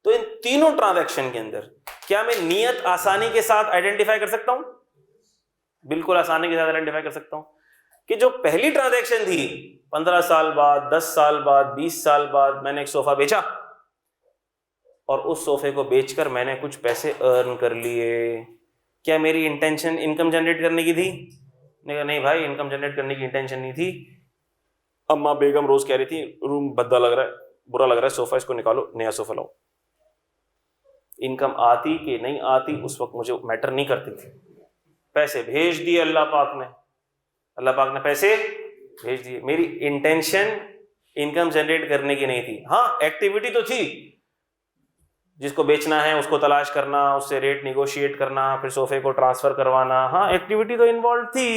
तो इन तीनों ट्रांजैक्शन के अंदर क्या मैं नियत आसानी के साथ आइडेंटिफाई कर सकता हूं? बिल्कुल आसानी के साथ आइडेंटिफाई कर सकता हूं कि जो पहली ट्रांजैक्शन थी 15 साल बाद, 10 साल बाद, 20 साल बाद मैंने एक सोफा बेचा और उस सोफे को बेचकर मैंने कुछ पैसे अर्न कर लिए। क्या मेरी इंटेंशन इनकम जनरेट करने की थी? नहीं भाई, इनकम जनरेट करने की इंटेंशन नहीं थी। अम्मा बेगम रोज कह रही थी रूम भद्दा लग रहा है, बुरा लग रहा है, सोफा इसको निकालो, नया सोफा लाओ। इनकम आती कि नहीं आती उस वक्त मुझे मैटर नहीं करती थी। पैसे भेज दिए अल्लाह पाक ने पैसे भेज दिए। मेरी इंटेंशन इनकम जनरेट करने की नहीं थी। हाँ, एक्टिविटी तो थी, जिसको बेचना है उसको तलाश करना, उससे रेट निगोशिएट करना, फिर सोफे को ट्रांसफर करवाना। हाँ, एक्टिविटी तो इन्वॉल्व थी,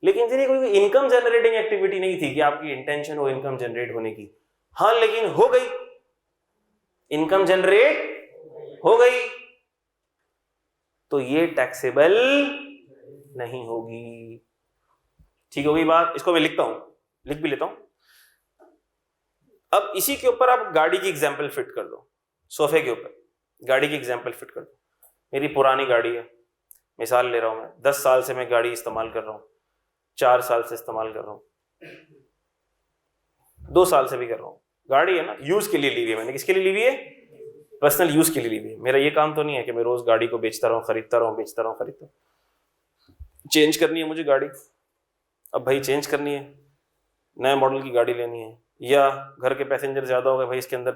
लेकिन ये कोई इनकम जनरेटिंग एक्टिविटी नहीं थी कि आपकी इंटेंशन हो इनकम जनरेट होने की। हाँ, लेकिन हो गई, इनकम जनरेट हो गई, तो ये टैक्सेबल नहीं होगी। ठीक होगी बात? इसको मैं लिख भी लेता हूं। अब इसी के ऊपर आप गाड़ी की एग्जांपल फिट कर दो, सोफे के ऊपर गाड़ी की एग्जांपल फिट कर दो। मेरी पुरानी गाड़ी है, मिसाल ले रहा हूं मैं, 10 साल से मैं गाड़ी इस्तेमाल कर रहा हूं, 4 साल से इस्तेमाल कर रहा हूं, 2 साल से भी कर रहा हूं। गाड़ी है ना, यूज के लिए ली हुई है मैंने। किसके लिए ली हुई है? पर्सनल यूज के लिए ली हुई है। मेरा ये काम तो नहीं है कि मैं रोज गाड़ी को बेचता रहूं, खरीदता रहूं, बेचता रहूं, खरीदता रहूं। चेंज करनी है मुझे गाड़ी, अब भाई चेंज करनी है, नए मॉडल की गाड़ी लेनी है, या घर के पैसेंजर ज्यादा हो गए भाई, इसके अंदर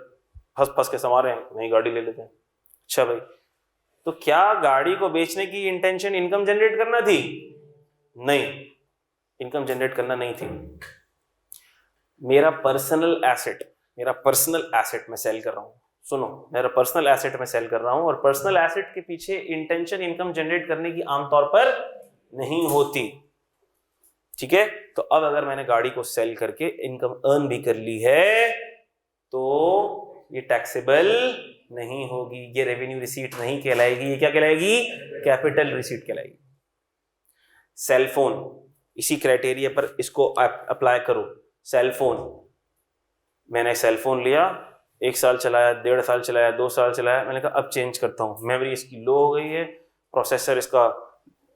फंस के समा रहे हैं, नई गाड़ी ले लेते हैं। अच्छा भाई, तो क्या गाड़ी को बेचने की इंटेंशन इनकम जनरेट करना थी? नहीं, इनकम जनरेट करना नहीं थी। मेरा पर्सनल एसेट मैं सेल कर रहा हूं। सुनो, मेरा पर्सनल एसेट मैं सेल कर रहा हूं, और पर्सनल एसेट के पीछे इंटेंशन इनकम जनरेट करने की आमतौर पर नहीं होती। ठीक है, तो अब अगर मैंने गाड़ी को सेल करके इनकम अर्न भी कर ली है तो ये टैक्सेबल नहीं होगी, ये रेवेन्यू रिसीट नहीं कहलाएगी। ये क्या कहलाएगी? कैपिटल रिसीट कहलाएगी। सेलफोन, इसी क्राइटेरिया पर इसको अप्लाई करो। सेलफोन, मैंने सेलफोन लिया, 1 साल चलाया, 1.5 साल चलाया, 2 साल चलाया, मैंने कहा अब चेंज करता हूं, मेमोरी इसकी लो हो गई है, प्रोसेसर इसका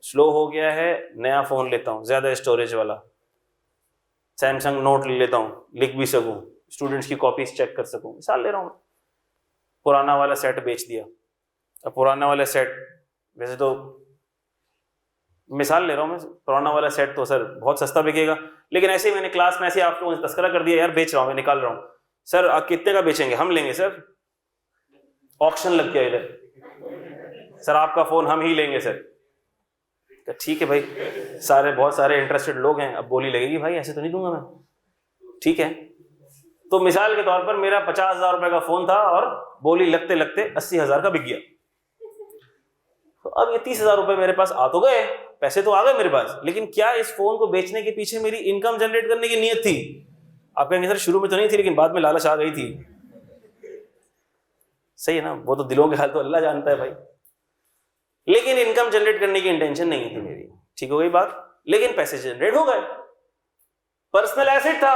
स्लो हो गया है, नया फोन लेता हूं, ज्यादा स्टोरेज वाला, सैमसंग नोट ले लेता हूं, लिख भी सकूं, स्टूडेंट्स की कॉपीज चेक कर सकूं। मिसाल ले रहा हूं, पुराना वाला सेट बेच दिया। अब पुराना वाला सेट, वैसे तो मिसाल ले रहा हूं मैं, पुराना वाला सेट तो सर बहुत सस्ता बिकेगा, लेकिन ऐसे ही मैंने क्लास में ऐसे आप लोगों ने तस्करा कर दिया, यार बेच रहा हूं मैं, निकाल रहा हूं, सर आप कितने का बेचेंगे? हम लेंगे सर, ऑक्शन लग गया इधर, सर आपका फोन हम ही लेंगे सर। तो ठीक है भाई, बहुत सारे इंटरेस्टेड लोग हैं, अब बोली लगेगी भाई ऐसे तो नहीं दूंगा मैं। ठीक है, तो मिसाल के तौर पर मेरा 50,000 रुपए का फोन था और बोली लगते लगते 80,000 का बिक गया। तो अब ये 30,000 रुपए मेरे पास आ तो गए, पैसे तो आ गए मेरे पास, लेकिन क्या इस फोन को बेचने के पीछे मेरी इनकम जनरेट करने की नीयत थी? आप कहेंगे सर शुरू में तो नहीं थी, लेकिन बाद में लालच आ गई थी। सही है ना, वो तो दिलों के हाल तो अल्लाह जानता है भाई। लेकिन इनकम जनरेट करने की इंटेंशन नहीं थी मेरी। ठीक हो गई बात? लेकिन पैसे जनरेट हो गए, पर्सनल एसेट था,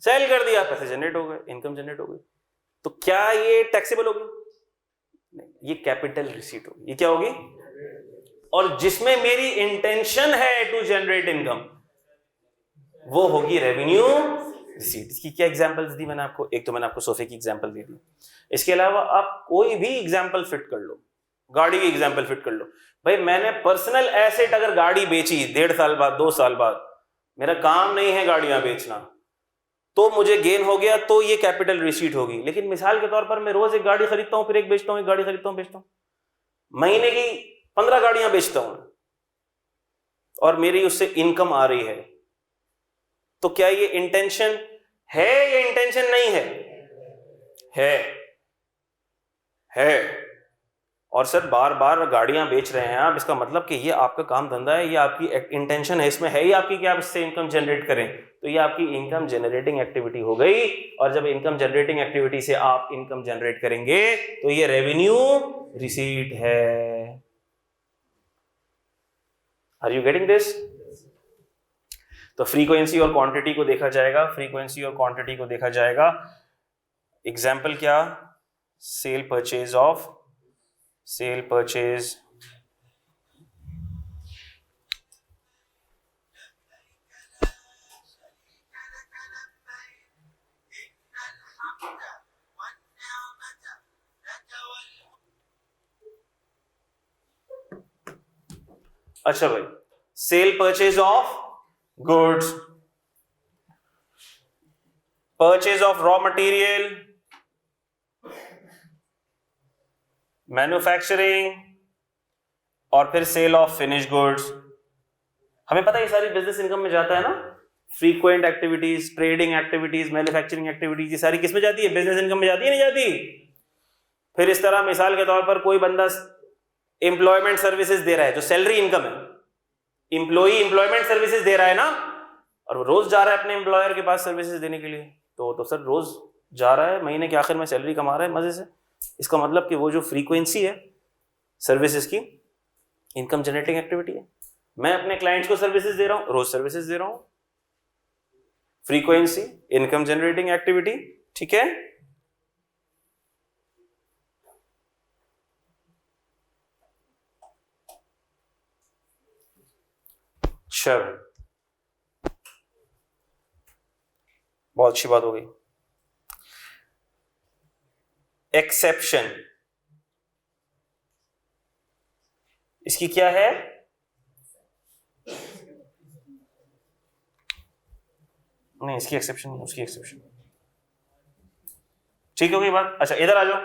सेल कर दिया, पैसे जनरेट हो गए, इनकम जनरेट हो गई। तो क्या ये टैक्सेबल होगी? नहीं, ये कैपिटल रिसीट होगी। ये क्या होगी? और जिसमें मेरी इंटेंशन है टू जनरेट इनकम, वो होगी रेवेन्यू रिसीट। इसकी क्या एग्जांपल्स दी मैंने आपको? एक तो मैंने आपको सोफे की एग्जांपल दे दी, इसके अलावा आप कोई भी एग्जांपल फिट कर लो, गाड़ी की एग्जांपल फिट कर लो। भाई मैंने पर्सनल एसेट अगर गाड़ी बेची 1.5 साल बाद 2 साल बाद, मेरा काम नहीं है गाड़ियां बेचना, तो मुझे गेन हो गया, तो ये कैपिटल रिसीट होगी। लेकिन मिसाल के तौर पर मैं रोज एक गाड़ी खरीदता हूं, फिर एक बेचता हूं, एक गाड़ी खरीदता हूं बेचता हूं, महीने की 15 गाड़ियां बेचता हूं और मेरी उससे इनकम आ रही है, तो क्या ये इंटेंशन है या इंटेंशन नहीं है? है। और सर बार बार गाड़ियां बेच रहे हैं आप, इसका मतलब कि ये आपका काम धंधा है, ये आपकी इंटेंशन है, इसमें है ही आपकी कि आप इससे इनकम जनरेट करें, तो ये आपकी इनकम जनरेटिंग एक्टिविटी हो गई। और जब इनकम जनरेटिंग एक्टिविटी से आप इनकम जनरेट करेंगे तो ये रेवेन्यू रिसीट है। Are you getting this? तो फ्रीक्वेंसी और क्वांटिटी को देखा जाएगा, फ्रीक्वेंसी और क्वांटिटी को देखा जाएगा। एग्जाम्पल क्या? Cell purchase of, cell purchase अच्छा भाई, cell purchase of goods, purchase of raw material, manufacturing और फिर सेल ऑफ फिनिश गुड्स। हमें पता है ये सारी बिजनेस इनकम में जाता है ना। Frequent activities, trading activities, manufacturing activities, ये सारी किस में जाती है? बिजनेस इनकम में जाती है, नहीं जाती? फिर इस तरह मिसाल के तौर पर कोई बंदा एम्प्लॉयमेंट सर्विसेज दे रहा है, जो सैलरी इनकम है, एम्प्लॉई एम्प्लॉयमेंट सर्विसेज दे रहा है ना, और वो रोज जा रहा है अपने एम्प्लॉयर के पास सर्विसेज देने के लिए, तो सर रोज जा रहा है, महीने के आखिर में सैलरी कमा रहा है मजे से। इसका मतलब कि वो जो फ्रीक्वेंसी है सर्विसेज की, इनकम जनरेटिंग एक्टिविटी है। मैं अपने क्लाइंट्स को सर्विसेज दे रहा हूं, रोज सर्विसेज दे रहा हूं, फ्रीक्वेंसी, इनकम जनरेटिंग एक्टिविटी। ठीक है, चलो बहुत अच्छी बात हो गई। एक्सेप्शन, इसकी क्या है? नहीं, इसकी एक्सेप्शन नहीं, उसकी एक्सेप्शन। ठीक हो गई बात? अच्छा इधर आ जाओ।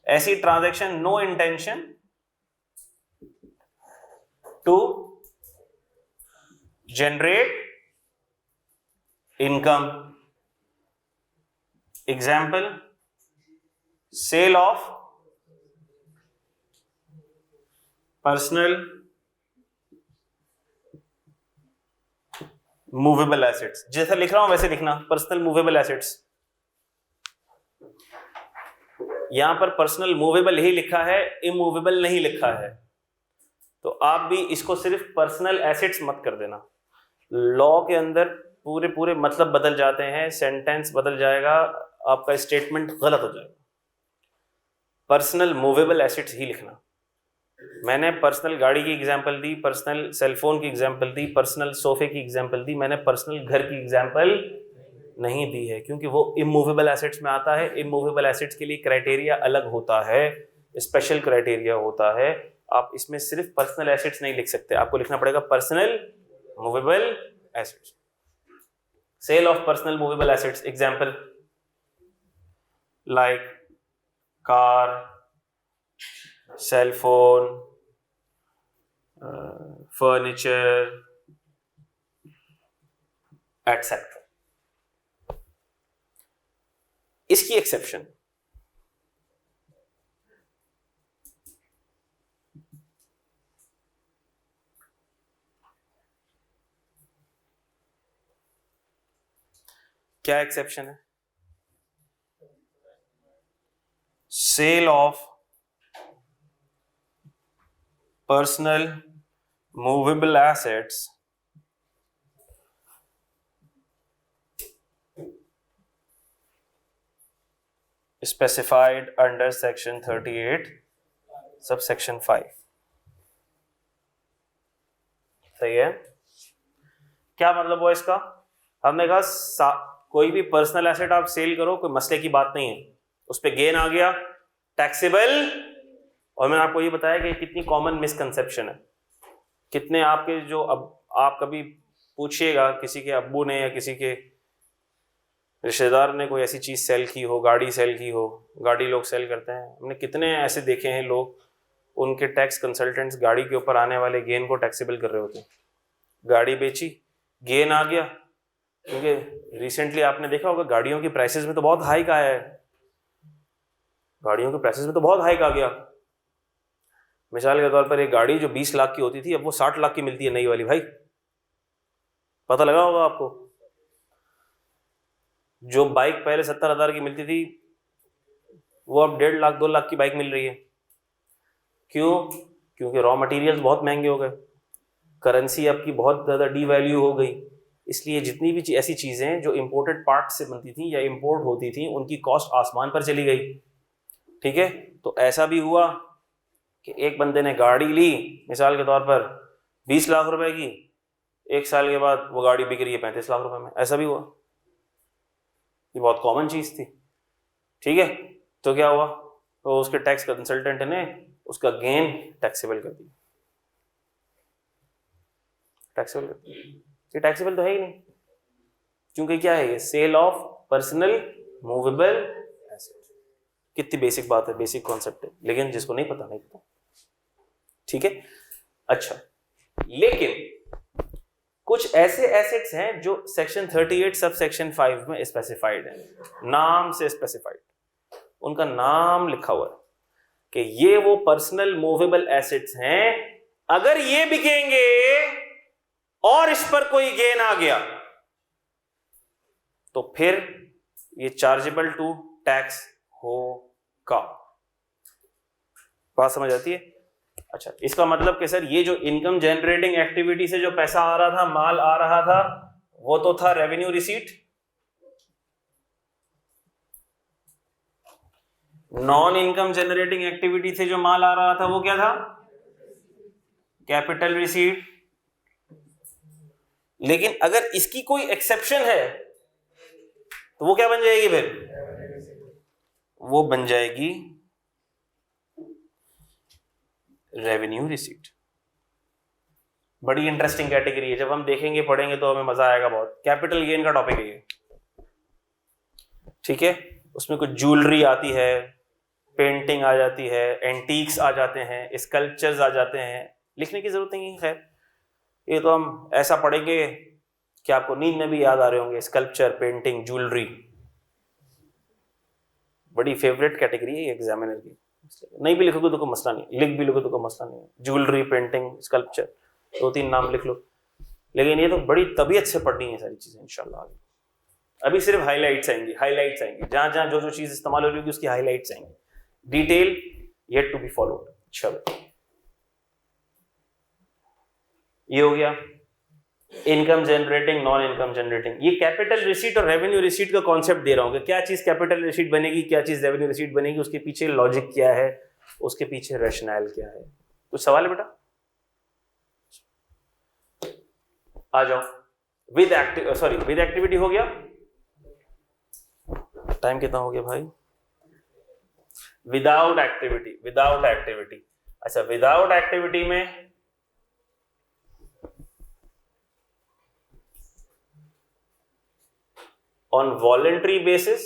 ऐसी transaction, no intention to generate income. Example, sale of personal movable assets. जैसा लिख रहा हूं वैसे लिखना, पर्सनल मूवेबल एसेट्स। यहां पर पर्सनल मूवेबल ही लिखा है, इमूवेबल नहीं लिखा है, तो आप भी इसको सिर्फ पर्सनल एसेट्स मत कर देना। लॉ के अंदर पूरे पूरे मतलब बदल जाते हैं, सेंटेंस बदल जाएगा, आपका स्टेटमेंट गलत हो जाएगा। पर्सनल मूवेबल एसेट्स ही लिखना। मैंने पर्सनल गाड़ी की एग्जांपल दी, पर्सनल सेलफोन की एग्जांपल दी, पर्सनल सोफे की एग्जांपल दी, मैंने पर्सनल घर की एग्जांपल नहीं दी है, क्योंकि वो इमूवेबल एसेट्स में आता है। इमूवेबल एसेट्स के लिए क्राइटेरिया अलग होता है, स्पेशल क्राइटेरिया होता है। आप इसमें सिर्फ पर्सनल एसेट्स नहीं लिख सकते, आपको लिखना पड़ेगा personal movable assets. Sale of personal movable assets, example like car, cell phone, furniture etcetera. इसकी एक्सेप्शन, क्या एक्सेप्शन है? Sale of personal movable assets specified under section 38 subsection 5। सही है? क्या मतलब हुआ इसका? हमने कहा कोई भी पर्सनल एसेट आप सेल करो, कोई मसले की बात नहीं है, उस पर गेन आ गया, टैक्सेबल। और मैंने आपको ये बताया कि कितनी कॉमन मिसकंसेप्शन है, कितने आपके जो अब आप कभी पूछिएगा किसी के अब्बू ने या किसी के रिश्तेदार ने कोई ऐसी चीज सेल की हो, गाड़ी सेल की हो, गाड़ी लोग सेल करते हैं, हमने कितने ऐसे देखे हैं लोग, उनके टैक्स कंसल्टेंट्स गाड़ी के ऊपर आने वाले गेन को टैक्सेबल कर रहे होते हैं। गाड़ी बेची, गेन आ गया, क्योंकि रिसेंटली आपने देखा होगा गाड़ियों की प्राइसेस में तो बहुत हाइक आया है, गाड़ियों के प्राइसेस में तो बहुत हाइक आ गया। मिसाल के तौर पर एक गाड़ी जो 20 लाख की होती थी अब वो 60 लाख की मिलती है, नई वाली, भाई पता लगा होगा आपको। जो बाइक पहले 70,000 की मिलती थी वो अब 1.5 लाख 2 लाख की बाइक मिल रही है। क्यों? क्योंकि रॉ मटेरियल्स बहुत महंगे हो गए, करेंसी आपकी बहुत ज़्यादा डीवैल्यू हो गई, इसलिए जितनी भी ऐसी चीज़ें जो इम्पोर्टेड पार्ट से बनती थी या इम्पोर्ट होती थी उनकी कॉस्ट आसमान पर चली गई। ठीक है, तो ऐसा भी हुआ कि एक बंदे ने गाड़ी ली मिसाल के तौर पर 20 लाख रुपए की, 1 साल के बाद वो गाड़ी बिक रही है 35 लाख रुपए में, ऐसा भी हुआ। ये बहुत कॉमन चीज़ थी। ठीक है, तो क्या हुआ, तो उसके टैक्स कंसल्टेंट ने उसका गेन टैक्सेबल कर दिया, टैक्सेबल कर दिया। ये टैक्सेबल तो है ही नहीं, क्योंकि क्या है ये, sale of personal movable asset. कितनी बेसिक बात है, बेसिक कॉन्सेप्ट है, लेकिन जिसको नहीं पता नहीं पता। ठीक है, अच्छा, लेकिन कुछ ऐसे एसेट्स हैं जो सेक्शन 38 सब सेक्शन 5 में स्पेसिफाइड है, नाम से स्पेसिफाइड, उनका नाम लिखा हुआ है कि ये वो पर्सनल मूवेबल एसेट्स हैं, अगर ये बिकेंगे और इस पर कोई गेन आ गया तो फिर ये चार्जेबल टू टैक्स होगा। बात समझ आती है? अच्छा, इसका मतलब कि सर ये जो इनकम जनरेटिंग एक्टिविटी से जो पैसा आ रहा था, माल आ रहा था, वो तो था revenue receipt. Non income generating activity से जो माल आ रहा था वो क्या था? Capital receipt. लेकिन अगर इसकी कोई एक्सेप्शन है तो वो क्या बन जाएगी फिर? वो बन जाएगी रेवेन्यू रिसीट। बड़ी इंटरेस्टिंग कैटेगरी है, जब हम देखेंगे पढ़ेंगे तो हमें मजा आएगा बहुत। कैपिटल गेन का टॉपिक है ये। ठीक है, उसमें कुछ ज्वेलरी आती है, पेंटिंग आ जाती है, एंटीक्स आ जाते हैं, स्कल्पचर्स आ जाते हैं, लिखने की जरूरत नहीं है। खैर ये तो हम ऐसा पढ़ेंगे कि आपको नींद में भी याद आ रहे होंगे। स्कल्पचर, पेंटिंग, ज्वेलरी बड़ी फेवरेट कैटेगरी है एग्जामिनर की। नहीं भी लिखोगे तो कोई मसला नहीं, लिख भी लोगे तो कोई मसला नहीं। ज्वेलरी, पेंटिंग, स्कल्पचर, 2-3 नाम लिख लो, लेकिन ये तो बड़ी तबीयत से पढ़नी है सारी चीजें इंशाल्लाह। अभी सिर्फ हाईलाइट्स आएंगी, हाईलाइट्स आएंगी, जहां जहां जो जो चीज इस्तेमाल हो रही होगी उसकी हाईलाइट्स आएंगी, detail yet to be followed. चलो, ये हो गया income generating, non income generating. ये कैपिटल रिसीट और रेवेन्यू रिसीट का कॉन्सेप्ट दे रहा हूँ कि क्या चीज कैपिटल रिसीट बनेगी, क्या चीज रेवेन्यू रिसीट बनेगी, उसके पीछे लॉजिक क्या है, उसके पीछे रैशनल क्या है। कुछ सवाल है बेटा? आ जाओ। विद एक्टिविटी हो गया। टाइम कितना हो गया भाई? Without activity. अच्छा, विदाउट एक्टिविटी में on voluntary basis,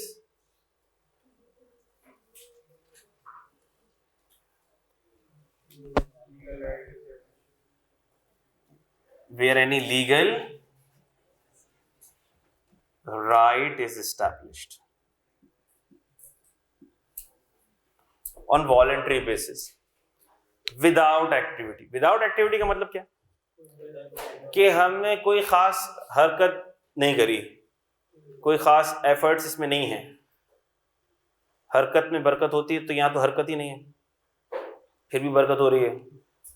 where any legal right is established, on voluntary basis, without activity। without activity का मतलब क्या? कि हमने कोई खास हरकत नहीं करी, कोई खास एफर्ट्स इसमें नहीं है। हरकत में बरकत होती है, तो यहाँ तो हरकत ही नहीं है, फिर भी बरकत हो रही है।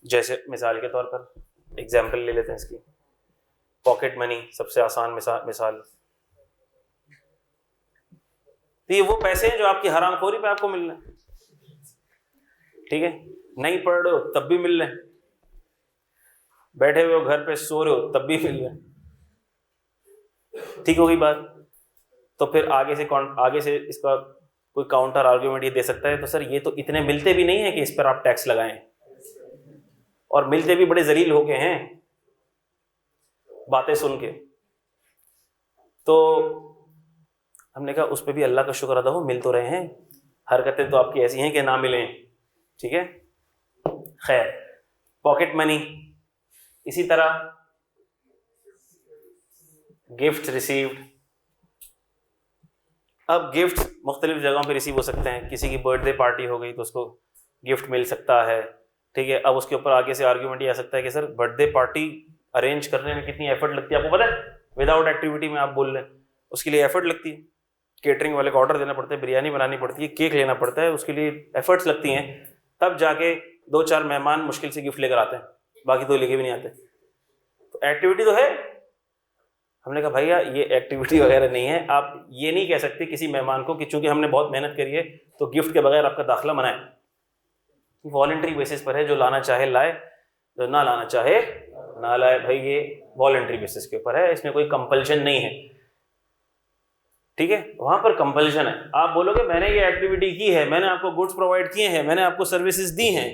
जैसे मिसाल के तौर पर एग्जाम्पल ले लेते हैं इसकी, पॉकेट मनी सबसे आसान मिसाल। तो ये वो पैसे हैं जो आपकी हरामखोरी पे आपको मिल रहे हैं। ठीक है, नहीं पढ़ रहे हो तब भी मिल रहे हैं, बैठे हुए हो घर पे सो रहे हो तब भी मिल रहे हैं। ठीक हो गई बात। तो फिर आगे से इसका कोई काउंटर आर्ग्यूमेंट ये दे सकता है, तो सर ये तो इतने मिलते भी नहीं है कि इस पर आप टैक्स लगाएं, और मिलते भी बड़े जलील होके हैं बातें सुन के। तो हमने कहा उस पर भी अल्लाह का शुक्र अदा हो, मिल तो रहे हैं, हरकतें तो आपकी ऐसी हैं कि ना मिलें, ठीक है। खैर, पॉकेट मनी इसी तरह, गिफ्ट रिसीव्ड। अब गिफ्ट मुख्तलिफ जगहों पे रिसीव हो सकते हैं, किसी की बर्थडे पार्टी हो गई तो उसको गिफ्ट मिल सकता है, ठीक है। अब उसके ऊपर आगे से आर्ग्यूमेंट ये आ सकता है कि सर बर्थडे पार्टी अरेंज करने में कितनी एफर्ट लगती है, आपको पता है? विदाउट एक्टिविटी में आप बोल रहे हैं, उसके लिए एफर्ट लगती है, केटरिंग वाले को ऑर्डर देना पड़ता है, बिरयानी बनानी पड़ती है, केक लेना पड़ता है, उसके लिए एफर्ट्स लगती हैं, तब जाके 2-4 मेहमान मुश्किल से गिफ्ट लेकर आते हैं, बाकी तो लेके भी नहीं आते। तो एक्टिविटी तो है। हमने कहा भैया ये एक्टिविटी वगैरह नहीं है, आप ये नहीं कह सकते किसी मेहमान को कि चूंकि हमने बहुत मेहनत करी है तो गिफ्ट के बगैर आपका दाखिला मना है। वॉलंटरी बेसिस पर है, जो लाना चाहे लाए, जो ना लाना चाहे ना लाए, भाई ये वॉलंटरी बेसिस के ऊपर है, इसमें कोई कंपल्शन नहीं है, ठीक है। वहां पर कंपल्शन है, आप बोलोगे मैंने ये एक्टिविटी की है, मैंने आपको गुड्स प्रोवाइड किए हैं, मैंने आपको सर्विसेज दी हैं,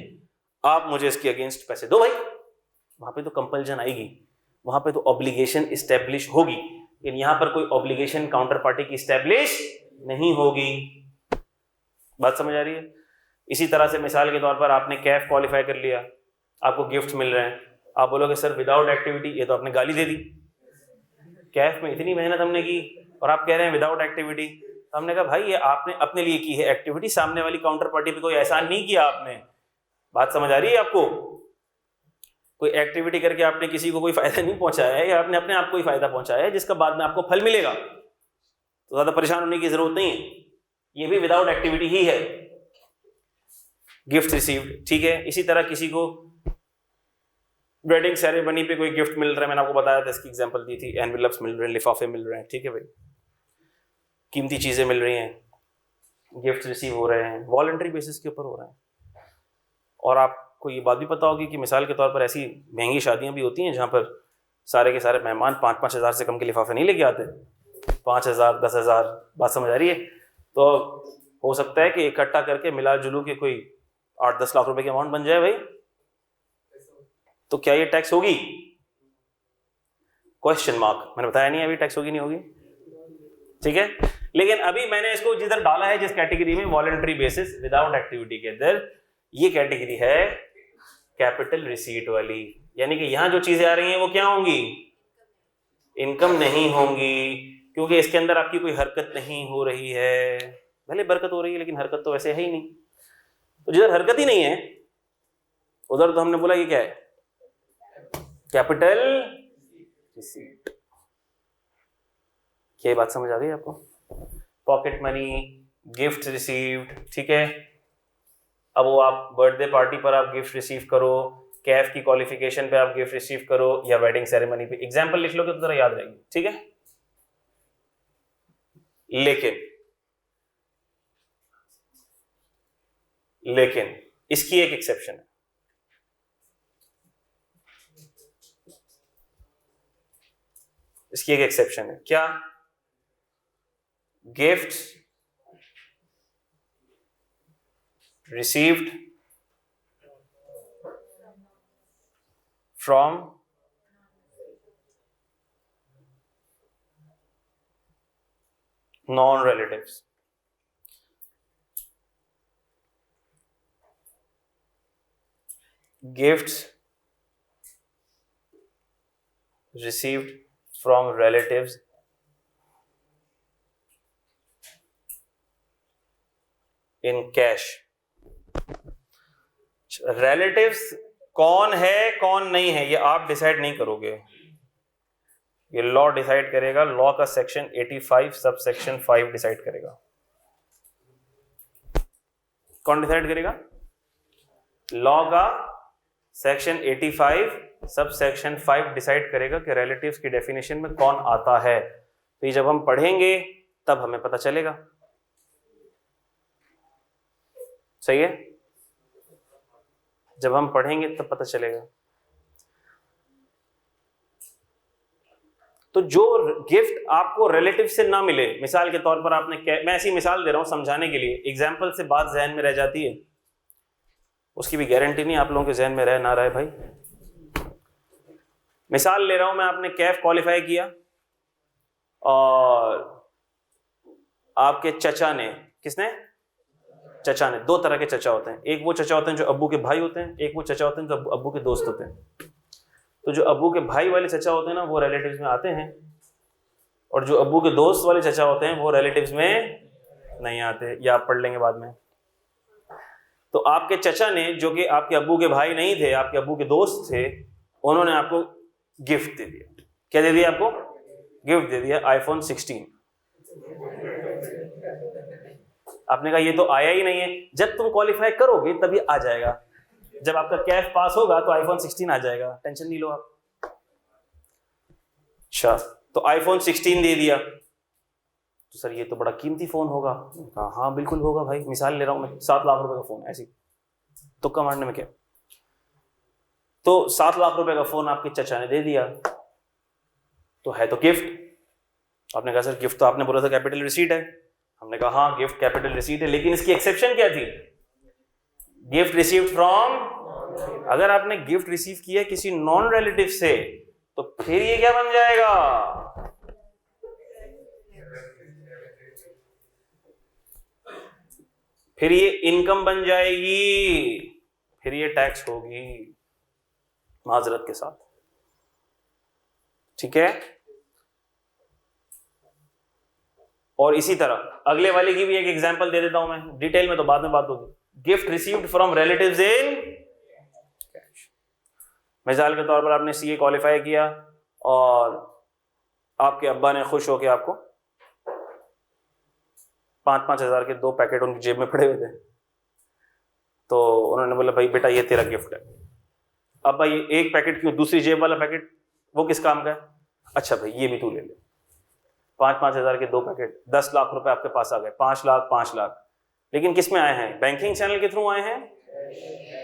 आप मुझे इसके अगेंस्ट पैसे दो भाई, वहां पे तो कंपल्शन आएगी, वहां पे तो ऑब्लिगेशन इस्टेब्लिश होगी। लेकिन यहां पर कोई ऑब्लिगेशन काउंटर पार्टी की इस्टेब्लिश नहीं होगी। बात समझ आ रही है? इसी तरह से मिसाल के तौर पर आपने कैफ क्वालिफाई कर लिया, आपको गिफ्ट मिल रहे हैं, आप बोलोगे सर विदाउट एक्टिविटी, ये तो आपने गाली दे दी, कैफ में इतनी मेहनत हमने की और आप कह रहे हैं विदाउट एक्टिविटी। तो हमने कहा भाई ये आपने अपने लिए की है एक्टिविटी, सामने वाली काउंटर पार्टी पे कोई एहसान नहीं किया आपने। बात समझ आ रही है आपको? कोई एक्टिविटी करके आपने किसी को कोई फायदा नहीं पहुंचाया है, या आपने अपने आप को ही फायदा पहुंचाया है जिसका बाद में आपको फल मिलेगा, तो ज्यादा परेशान होने की जरूरत नहीं है। ये भी विदाउट एक्टिविटी ही है, गिफ्ट रिसीव्ड, ठीक है। इसी तरह किसी को वेडिंग सेरेमनी पे कोई गिफ्ट मिल रहा है, मैंने आपको बताया था, इसकी एग्जांपल दी थी, एनवेलप्स मिल रहे हैं, लिफाफे मिल रहे हैं, ठीक है भाई, कीमती चीजें मिल रही हैं, गिफ्ट रिसीव हो रहे हैं, वॉलंटरी बेसिस के ऊपर हो रहे हैं। और आपको ये बात भी पता होगी कि मिसाल के तौर पर ऐसी महंगी शादियां भी होती हैं जहां पर सारे के सारे मेहमान 5-5 हज़ार से कम के लिफाफे नहीं लेके आते, 5,000 10,000, बात समझ आ रही है? तो हो सकता है कि इकट्ठा करके मिला जुलू के कोई 8-10 लाख रुपए की अमाउंट बन जाए भाई, तो क्या ये टैक्स होगी? क्वेश्चन मार्क, मैंने बताया नहीं अभी टैक्स होगी नहीं होगी, ठीक है। लेकिन अभी मैंने इसको जिधर डाला है, जिस कैटेगरी में वॉलंटरी बेसिस विदाउट एक्टिविटी के अंदर, ये कैटेगरी है कैपिटल रिसीट वाली, यानी कि यहां जो चीजें आ रही हैं वो क्या होंगी? इनकम नहीं होंगी, क्योंकि इसके अंदर आपकी कोई हरकत नहीं हो रही है। भले बरकत हो रही है लेकिन हरकत तो वैसे है ही नहीं। तो जिधर हरकत ही नहीं है उधर तो हमने बोला ये क्या है? Capital receipt. क्या बात समझ आ गई आपको? पॉकेट मनी, गिफ्ट रिसीव्ड, ठीक है। अब वो आप बर्थडे पार्टी पर आप गिफ्ट रिसीव करो, कैफ की क्वालिफिकेशन पे आप गिफ्ट रिसीव करो, या वेडिंग सेरेमनी पे, एग्जाम्पल लिख लोगे तो जरा याद रहेगी, ठीक है। लेकिन इसकी एक एक्सेप्शन है, इसकी एक एक्सेप्शन है। क्या? Gift received from non relatives. Gifts received from relatives in cash। relatives कौन है कौन नहीं है ये आप डिसाइड नहीं करोगे, ये लॉ डिसाइड करेगा। लॉ का सेक्शन 85 सब सेक्शन 5 डिसाइड करेगा। कौन डिसाइड करेगा? लॉ का सेक्शन 85 सब सेक्शन 5 डिसाइड करेगा कि रिलेटिव्स की डेफिनेशन में कौन आता है। तो जब हम पढ़ेंगे तब हमें पता चलेगा, सही है? जब हम पढ़ेंगे तब पता चलेगा। तो जो गिफ्ट आपको रिलेटिव से ना मिले, मिसाल के तौर पर आपने, मैं ऐसी मिसाल दे रहा हूं समझाने के लिए, एग्जाम्पल से बात जहन में रह जाती है, उसकी भी गारंटी नहीं आप लोगों के जहन में रहे ना रहे भाई। मिसाल ले रहा हूं मैं, आपने कैफ क्वालिफाई किया और आपके चचा ने, किसने, चचा ने, दो तरह के चचा होते हैं, एक वो चचा होते हैं जो अब्बू के भाई होते हैं, एक वो चचा होते हैं जो अब्बू के दोस्त होते हैं। तो जो अब्बू के भाई वाले चचा होते हैं ना वो रिलेटिव्स में आते हैं, और जो अब्बू के दोस्त वाले चचा होते हैं वो रिलेटिव्स में नहीं आते, या आप पढ़ लेंगे बाद में। तो आपके चचा ने, जो कि आपके अब्बू के भाई नहीं थे, आपके अब्बू के दोस्त थे, उन्होंने आपको गिफ्ट दे दिया। क्या दे दिया आपको? गिफ्ट दे दिया, आईफोन 16। आपने कहा ये तो आया ही नहीं है। जब तुम क्वालिफाई करोगे तभी आ जाएगा, जब आपका कैफ पास होगा तो आईफोन 16 आ जाएगा, टेंशन नहीं लो आप। अच्छा, तो आईफोन 16 दे दिया, तो सर ये तो बड़ा कीमती फोन होगा। कहा हाँ बिल्कुल होगा भाई, मिसाल ले रहा हूं मैं, 7 लाख रुपए का फोन, ऐसी तुक्का मारने में क्या। तो 7 लाख रुपए का फोन आपके चचा ने दे दिया, तो है तो गिफ्ट। आपने कहा सर गिफ्ट तो आपने बोला था कैपिटल रिसीट है। हमने कहा हाँ गिफ्ट कैपिटल रिसीट है, लेकिन इसकी एक्सेप्शन क्या थी? गिफ्ट रिसीव्ड फ्रॉम, अगर आपने गिफ्ट रिसीव किया किसी नॉन रिलेटिव से तो फिर ये क्या बन जाएगा? फिर ये इनकम बन जाएगी, फिर ये टैक्स होगी माजरत के साथ। ठीक है। और इसी तरह अगले वाले की भी एक एग्जांपल दे देता हूं मैं, डिटेल में तो बाद में बात होगी। Gift received from relatives in cash. मिसाल के तौर पर आपने सीए क्वालिफाई किया और आपके अब्बा ने खुश होकर आपको 5-5 हजार के 2 पैकेट उनकी जेब में पड़े हुए थे, तो उन्होंने बोला भाई बेटा ये तेरा गिफ्ट है। अब भाई एक पैकेट क्यों, दूसरी जेब वाला पैकेट वो किस काम का है? अच्छा भाई ये भी तू ले ले। 5-5 हजार के 2 पैकेट, 10 लाख रुपए आपके पास आ गए, 5 लाख 5 लाख। लेकिन किस में आए हैं? बैंकिंग चैनल के थ्रू आए हैं,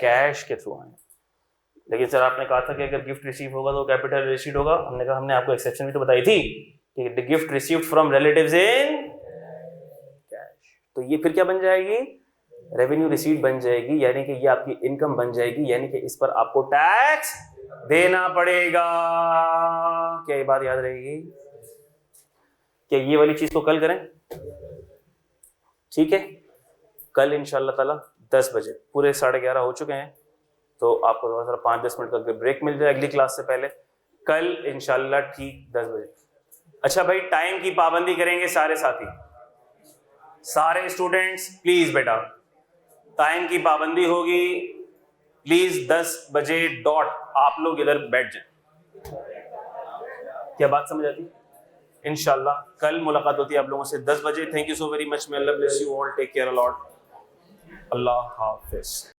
कैश के थ्रू आए हैं। लेकिन सर आपने कहा था कि अगर गिफ्ट रिसीव होगा तो कैपिटल रिसीट होगा। हमने कहा हमने आपको एक्सेप्शन भी तो बताई थी कि gift received from relatives in cash. तो ये फिर क्या बन जाएगी? रेवेन्यू रिसीट बन जाएगी, यानी कि ये आपकी इनकम बन जाएगी, यानी कि इस पर आपको टैक्स देना पड़ेगा। क्या ये बात याद रहेगी? क्या ये वाली चीज को कल करें? ठीक है, कल इंशाल्लाह ताला 10 बजे, पूरे 11:30 हो चुके हैं, तो आपको थोड़ा सा 5-10 मिनट का ब्रेक मिल जाए अगली क्लास से पहले। कल इंशाल्लाह ठीक 10 बजे। अच्छा भाई, टाइम की पाबंदी करेंगे सारे साथी, सारे स्टूडेंट्स प्लीज बेटा, टाइम की पाबंदी होगी। प्लीज 10 बजे डॉट आप लोग इधर बैठ जाए। क्या बात समझ आती? इंशाल्लाह कल मुलाकात होती है आप लोगों से 10 बजे। Thank you so very much. May Allah bless you all. Take care a lot. Allah Hafiz.